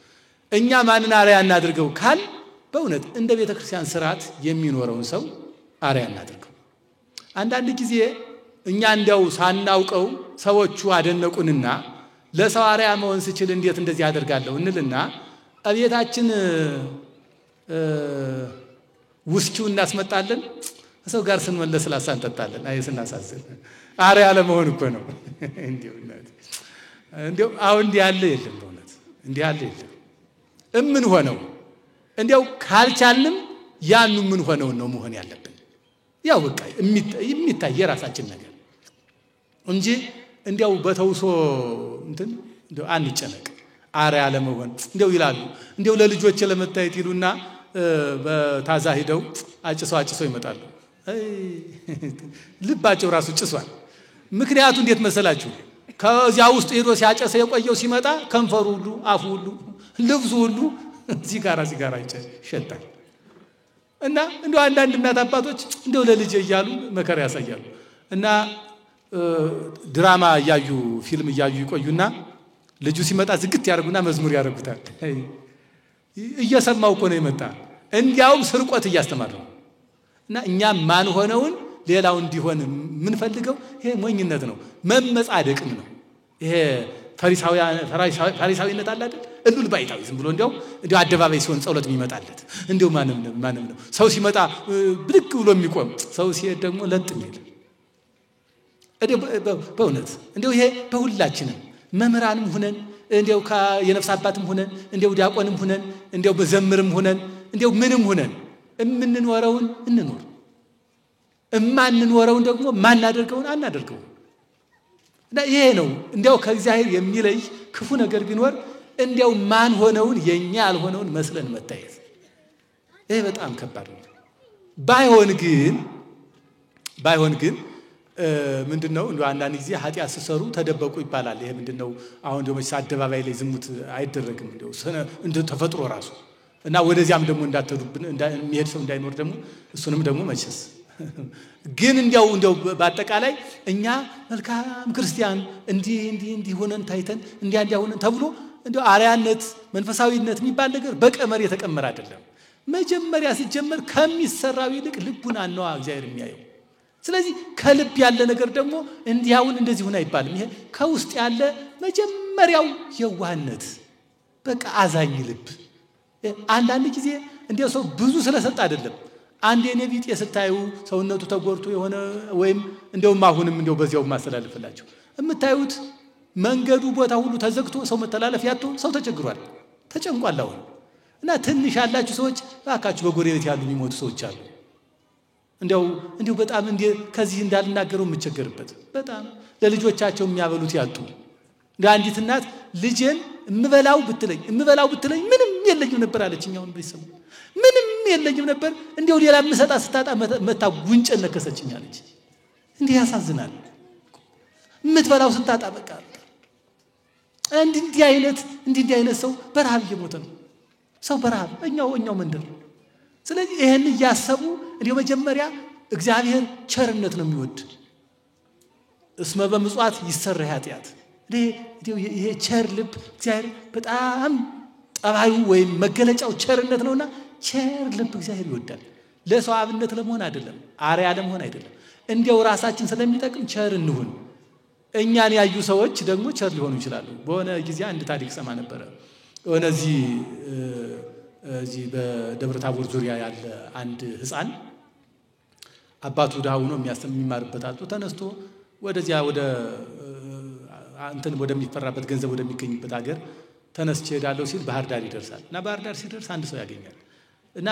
እኛ ማንን አርአያ እናድርገው ካል በእውነት እንደ ቤተ ክርስቲያን ስርዓት የሚኖረውን ሰው አርአያ እናድርገው። አንዳንድ ጊዜ እኛ እንዲያው ሳናውቀው ሰዎቹ አደነቁንና ለሰው አርአያ መሆን ስችል እንዴት እንደዚህ አደርጋለሁ እንልና አቤታችን ውስኪው እናስመጣለን፣ ሰው ጋር ስንመለስ ላሳ እንጠጣለን። አይ ስናሳዝን አርአያ ለመሆን እኮ ነው። እንዲያው አሁን እንዲህ ያለ የለም። በእውነት እንዲህ ያለ የለም። እምን ሆነው እንዲያው ካልቻልንም ያኑ ምን ሆነው ነው መሆን ያለብን። ያው በቃ የሚታይ የራሳችን ነገር እንጂ እንዲያው በተውሶ እንትን እንዲያው አንጨነቅ። አርአያ ለመሆን እንዲያው ይላሉ እንዲያው ለልጆች ለመታየት ይሉና በታዛ ሄደው አጭሰው ይመጣሉ። ልባቸው ራሱ ጭሷል። ምክንያቱ እንዴት መሰላችሁ? ከዚያ ውስጥ ሄዶ ሲያጨሰ የቆየው ሲመጣ ከንፈሩ ሁሉ አፉ ሁሉ ልብሱ ሁሉ ሲጋራ ይሸጣል። እና እንደው አንዳንድ እናት አባቶች እንደው ለልጅ እያሉ መከራ ያሳያሉ። እና ድራማ እያዩ ፊልም እያዩ ይቆዩና ልጁ ሲመጣ ዝግት ያደርጉና መዝሙር ያደርጉታል። እየሰማው እኮ ነው የመጣ እንዲያውም ስርቆት እያስተማር ነው። እና እኛ ማን ሆነውን ሌላው እንዲሆን ምን ፈልገው ይሄ ሞኝነት ነው፣ መመጻደቅም ነው። ይሄ ፈሪሳዊነት አለ አይደል? እሉል ባይታዊ ዝም ብሎ እንዲያው አደባባይ ሲሆን ጸሎት የሚመጣለት እንዲያው ማንም ነው። ሰው ሲመጣ ብድግ ብሎ የሚቆም ሰው ሲሄድ ደግሞ ለጥ የሚል በእውነት እንዲያው ይሄ በሁላችንም መምህራንም ሆነን እንዲያው የነፍስ አባትም ሆነን እንዲያው ዲያቆንም ሆነን እንዲያው በዘምርም ሆነን እንዲያው ምንም ሆነን የምንኖረውን እንኖር፣ እማንኖረውን ደግሞ ማናደርገውን አናደርገው። እና ይሄ ነው እንዲያው ከእግዚአብሔር የሚለይ ክፉ ነገር ቢኖር እንዲያው ማን ሆነውን የኛ ያልሆነውን መስለን መታየት። ይሄ በጣም ከባድ ነው። ባይሆን ግን ምንድነው እንደ አንዳንድ ጊዜ ኃጢአት ሲሰሩ ተደበቁ ይባላል። ይሄ ምንድነው አሁን ደግሞ አደባባይ ላይ ዝሙት አይደረግም እንደ ተፈጥሮ ራሱ እና ወደዚያም ደግሞ እንዳትሄዱብን የሚሄድ ሰው እንዳይኖር ደግሞ እሱንም ደግሞ መቸስ ግን እንዲያው በአጠቃላይ እኛ መልካም ክርስቲያን እንዲህ ሆነን ታይተን እንዲያ ሆነን ተብሎ እንዲያው አርያነት መንፈሳዊነት የሚባል ነገር በቀመር የተቀመረ አይደለም። መጀመሪያ ሲጀመር ከሚሰራው ይልቅ ልቡና ነው እግዚአብሔር የሚያየው። ስለዚህ ከልብ ያለ ነገር ደግሞ እንዲያውን እንደዚህ ሆነ አይባልም። ይሄ ከውስጥ ያለ መጀመሪያው የዋህነት በቃ አዛኝ ልብ። አንዳንድ ጊዜ እንዲያው ሰው ብዙ ስለሰጠ አይደለም። አንድ የነቢጥ የስታዩ ሰውነቱ ተጎርቶ የሆነ ወይም እንደውም አሁንም እንደው በዚያው ማስተላለፍላችሁ የምታዩት መንገዱ ቦታ ሁሉ ተዘግቶ ሰው መተላለፍ ያጡ ሰው ተጨንቋል አሁን። እና ትንሽ ያላችሁ ሰዎች ባካችሁ በጎረቤት ያሉ የሚሞቱ ሰዎች አሉ። እንዲያው በጣም ከዚህ እንዳልናገረው የምቸገርበት በጣም ለልጆቻቸው የሚያበሉት ያጡ አንዲት እናት ልጄን እምበላው ብትለኝ ምንም የለኝም ነበር አለችኛውን በሰሙ ምንም የለኝም ነበር እንዲያው ሌላ ምሰጣ ስታጣ መታ ጉንጨን ነከሰችኝ አለች። እንዲህ ያሳዝናል። የምትበላው ስታጣ በቃ እንዲህ አይነት ሰው በረሃብ እየሞተ ነው። ሰው በረሃብ እኛው መንደር። ስለዚህ ይሄን እያሰቡ እንዲያው መጀመሪያ እግዚአብሔር ቸርነት ነው የሚወድ። እስመ በምጽዋት ይሰራ ኃጢአት። ይሄ ቸር ልብ እግዚአብሔር በጣም ጠባዩ ወይም መገለጫው ቸርነት ነውና ቸር ልብ እግዚአብሔር ይወዳል። ለሰው አብነት ለመሆን አይደለም፣ አርያ ለመሆን አይደለም። እንዲያው ራሳችን ስለሚጠቅም ቸር እንሁን። እኛን ያዩ ሰዎች ደግሞ ቸር ሊሆኑ ይችላሉ። በሆነ ጊዜ አንድ ታሪክ ሰማ ነበረ። እዚህ በደብረ ታቦር ዙሪያ ያለ አንድ ሕፃን አባቱ ድሃ ሆኖ የሚማርበት አጥቶ ተነስቶ ወደዚያ ወደሚፈራበት ገንዘብ ወደሚገኝበት ሀገር ተነስቼ ሄዳለሁ ሲል ባህር ዳር ይደርሳል። እና ባህር ዳር ሲደርስ አንድ ሰው ያገኛል። እና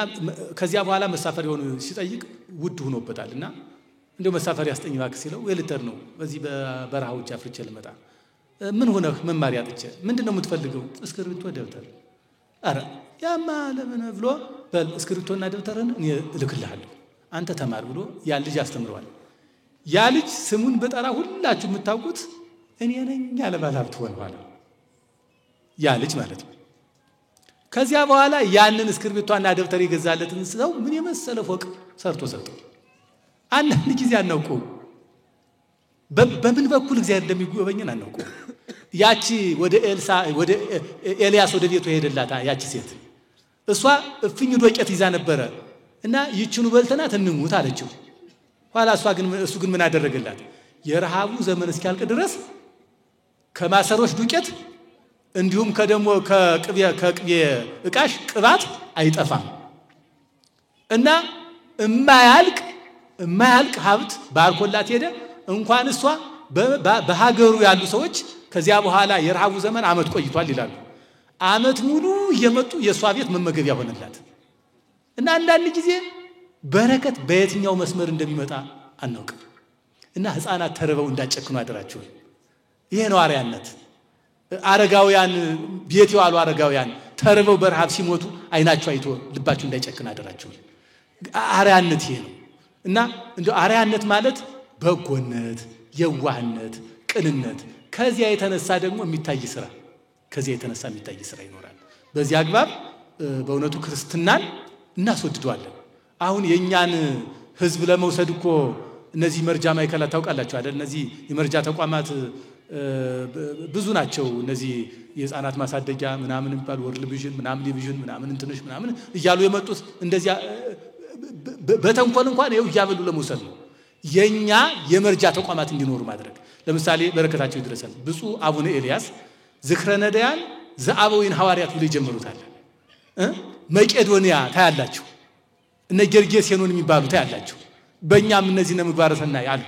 ከዚያ በኋላ መሳፈር የሆነ ሲጠይቅ ውድ ሆኖበታል። እና እንደው መሳፈር ያስጠኝ እባክህ ሲለው የልተር ነው በዚህ በበረሃዎች አፍርቼ ልመጣ። ምን ሆነህ? መማሪያ አጥቼ። ምንድነው የምትፈልገው? እስክሪብቶ ደብተር። አረ ያማ ለምን ብሎ በል እስክሪብቶና ደብተርን እኔ እልክልሃለሁ አንተ ተማር ብሎ ያን ልጅ አስተምረዋል። ያ ልጅ ስሙን በጠራ ሁላችሁ የምታውቁት እኔ ነኝ ያለ ባለሀብት ሆነ ያ ልጅ ማለት ነው። ከዚያ በኋላ ያንን እስክሪብቶና ደብተር የገዛለትን ሰው ምን የመሰለ ፎቅ ሰርቶ ሰጠው። አንዳንድ ጊዜ አናውቀው በምን በኩል እግዚአብሔር እንደሚጎበኘን አናውቀው። ያቺ ወደ ኤልያስ ወደ ቤቱ ሄደላታ ያቺ ሴት እሷ እፍኝ ዶቄት ይዛ ነበረ እና ይችኑ በልተናት እንሙት አለችው። ኋላ እሱ ግን ምን አደረገላት? የረሃቡ ዘመን እስኪያልቅ ድረስ ከማሰሮች ዱቄት እንዲሁም ከደሞ ከቅቤ እቃሽ ቅባት አይጠፋም እና እማያልቅ ሀብት ባርኮላት ሄደ። እንኳን እሷ በሀገሩ ያሉ ሰዎች ከዚያ በኋላ የረሃቡ ዘመን አመት ቆይቷል ይላሉ። አመት ሙሉ እየመጡ የሷ ቤት መመገቢያ ሆነላት። እና አንዳንድ ጊዜ በረከት በየትኛው መስመር እንደሚመጣ አናውቅም። እና ሕፃናት ተርበው እንዳጨክኑ አደራችሁ። ይሄ ነው አርያነት። አረጋውያን ቤት የዋሉ አረጋውያን ተርበው በረሃብ ሲሞቱ አይናቸው አይቶ ልባቸው እንዳይጨክን አደራችሁ። አርያነት ይሄ ነው። እና እንደ አርያነት ማለት በጎነት፣ የዋህነት፣ ቅንነት ከዚያ የተነሳ ደግሞ የሚታይ ስራ ይኖራል። በዚህ አግባብ በእውነቱ ክርስትናን እናስወድደዋለን። አሁን የኛን ህዝብ ለመውሰድ እኮ እነዚህ መርጃ ማይከላት ታውቃላችሁ አይደል? እነዚህ የመርጃ ተቋማት ብዙ ናቸው እነዚህ የህፃናት ማሳደጊያ ምናምን የሚባል ወርልድ ቪዥን ምናምን እንትንሽ ምናምን እያሉ የመጡት እንደዚያ በተንኮል እንኳን ይኸው እያበሉ ለመውሰድ ነው። የኛ የመርጃ ተቋማት እንዲኖሩ ማድረግ። ለምሳሌ በረከታቸው ይድረሰን ብፁዕ አቡነ ኤልያስ ዝክረ ነዳያን ዘአበዊን ሐዋርያት ብለው ይጀምሩታል። መቄዶንያ ታያላችሁ፣ እነ ጌርጌሴኖን የሚባሉ ታያላችሁ። በእኛም እነዚህ ምግባረ ሰናይ አሉ።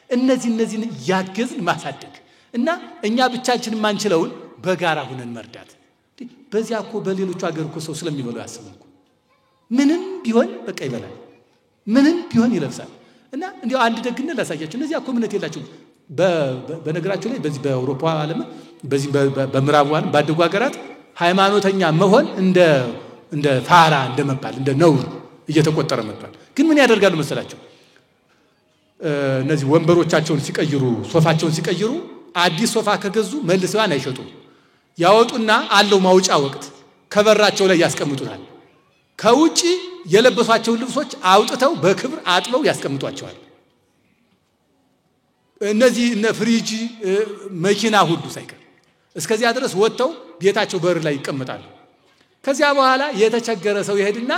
እነዚህን ያገዝን ማሳደግ እና እኛ ብቻችን ማንችለውን በጋራ ሆነን መርዳት። በዚያ እኮ በሌሎቹ ሀገር እኮ ሰው ስለሚበሉ ያስቡን እኮ ምንም ቢሆን በቃ ይበላል፣ ምንም ቢሆን ይለብሳል። እና እንዲያው አንድ ደግነት ላሳያችሁ። እነዚህ እኮ እምነት የላቸውም። በነገራቸው ላይ በዚህ በአውሮፓ ዓለም በዚህ በምዕራቡ ዓለም ባደጉ ሀገራት ሃይማኖተኛ መሆን እንደ ፋራ እንደመባል እንደ ነውር እየተቆጠረ መጥቷል። ግን ምን ያደርጋሉ መሰላችሁ? እነዚህ ወንበሮቻቸውን ሲቀይሩ ሶፋቸውን ሲቀይሩ አዲስ ሶፋ ከገዙ መልሰው አይሸጡም። ያወጡና አለው ማውጫ ወቅት ከበራቸው ላይ ያስቀምጡታል። ከውጪ የለበሷቸው ልብሶች አውጥተው በክብር አጥበው ያስቀምጧቸዋል። እነዚህ እነ ፍሪጅ መኪና ሁሉ ሳይቀር እስከዚያ ድረስ ወጥተው ቤታቸው በር ላይ ይቀመጣሉ። ከዚያ በኋላ የተቸገረ ሰው ይሄድና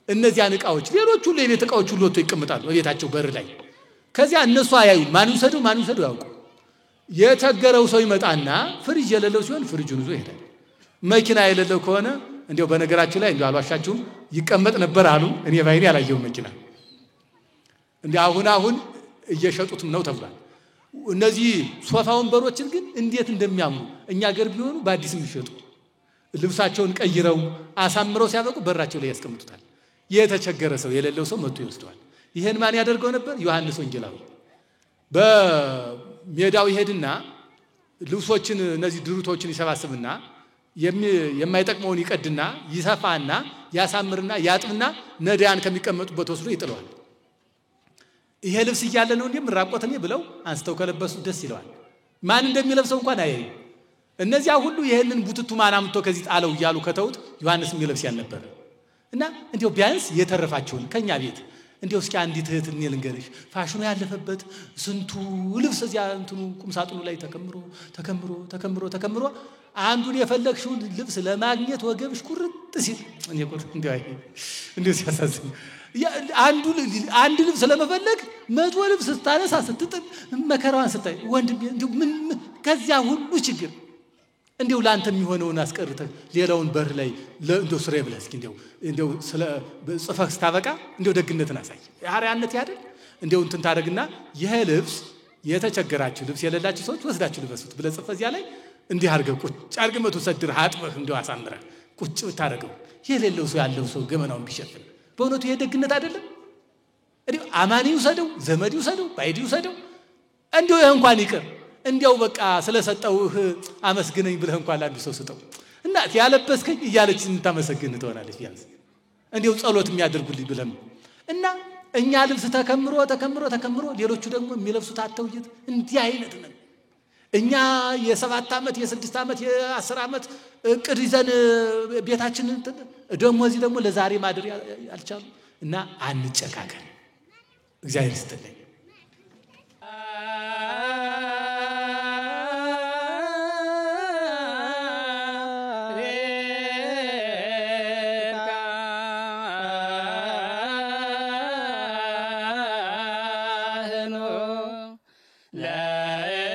እነዚያን ዕቃዎች ሌሎች ሁሉ የቤት ዕቃዎች ሁሉ ወጥተው ይቀመጣሉ በቤታቸው በር ላይ። ከዚያ እነሱ አያዩ ማን ይወሰደው ያውቁ። የተቸገረው ሰው ይመጣና ፍሪጅ የሌለው ሲሆን ፍሪጁን ይዞ ይሄዳል። መኪና የሌለው ከሆነ እንዲያው በነገራችሁ ላይ እንዲያው አልዋሻችሁም ይቀመጥ ነበር አሉ። እኔ ባይኔ ያላየው መኪና እንዲያው አሁን እየሸጡትም ነው ተብሏል። እነዚህ ሶፋ ወንበሮችን ግን እንዴት እንደሚያምሩ እኛ ገር ቢሆኑ በአዲስ የሚሸጡ ልብሳቸውን ቀይረው አሳምረው ሲያበቁ በራቸው ላይ ያስቀምጡታል። የተቸገረ ሰው የሌለው ሰው መጥቶ ይወስደዋል። ይሄን ማን ያደርገው ነበር? ዮሐንስ ወንጌላዊ በሜዳው ይሄድና ልብሶችን እነዚህ ድሩቶችን ይሰባስብና የማይጠቅመውን ይቀድና ይሰፋና ያሳምርና ያጥብና ነዳያን ከሚቀመጡበት ወስዶ ይጥለዋል። ይሄ ልብስ እያለ ነው እንዴ ምራቆተኔ ብለው አንስተው ከለበሱ ደስ ይለዋል። ማን እንደሚለብሰው እንኳን አያዩ። እነዚያ ሁሉ ይሄንን ቡትቱ ማን አምጥቶ ከዚህ ጣለው እያሉ ከተውት ዮሐንስ የሚለብስ ያልነበረ እና እንዴው ቢያንስ የተረፋቸውን ከኛ ቤት እንዴው እስኪ አንዲት እህት እኔ ልንገርሽ ፋሽኑ ያለፈበት ስንቱ ልብስ እዚያ እንትኑ ቁምሳጥኑ ላይ ተከምሮ አንዱን የፈለግሽውን ልብስ ለማግኘት ወገብሽ ቁርጥ ሲል እኔ ቁርጥ እንዴው ሲያሳዝን አንድ ልብስ ለመፈለግ 100 ልብስ ስታነሳ ስትጥል መከራዋን ስታይ ወንድም እንዴው ምን ከዚያ ሁሉ ችግር እንዴው ላንተ የሚሆነውን አስቀርተ ሌላውን በር ላይ እንዴው ስሬ ብለህ እስኪ እንዴው ስለ ጽፈህ ስታበቃ እንዴው ደግነትን አሳይ። ያሪያነት ያደል እንዴው እንትን ታደርግና ይሄ ልብስ የተቸገራችሁ ልብስ የሌላችሁ ሰዎች ወስዳችሁ ልበሱት ብለህ ጽፈህ እዚያ ላይ እንዲህ አድርገህ ቁጭ አድርገህ መቶ ሰድር አጥበህ እንዴው አሳምረህ ቁጭ ብታረገው የሌለው ሰው ያለው ሰው ገመናውን ቢሸፍን በእውነቱ ይሄ ደግነት አይደለም? እንዴው አማኒ ይውሰደው ዘመድ ይውሰደው ባይዲ ይውሰደው እንዴው ይሄ እንኳን ይቅር እንዴው በቃ ስለሰጠውህ አመስግነኝ ብለህ እንኳን ለአንዱ ሰው ስጠው እናት ያለበስከኝ እያለች እንታመሰግን ትሆናለች። ቢያንስ እንዴው ጸሎት የሚያደርጉልኝ ብለም እና እኛ ልብስ ተከምሮ ሌሎቹ ደግሞ የሚለብሱት አተውይት እንዲህ አይነት ነን እኛ የ7 ዓመት የ6 ዓመት የ10 ዓመት እቅድ ይዘን ቤታችንን ደግሞ እዚህ ደግሞ ለዛሬ ማድር ያልቻሉ እና አንጨካከን። እግዚአብሔር ይስጥልኝ። La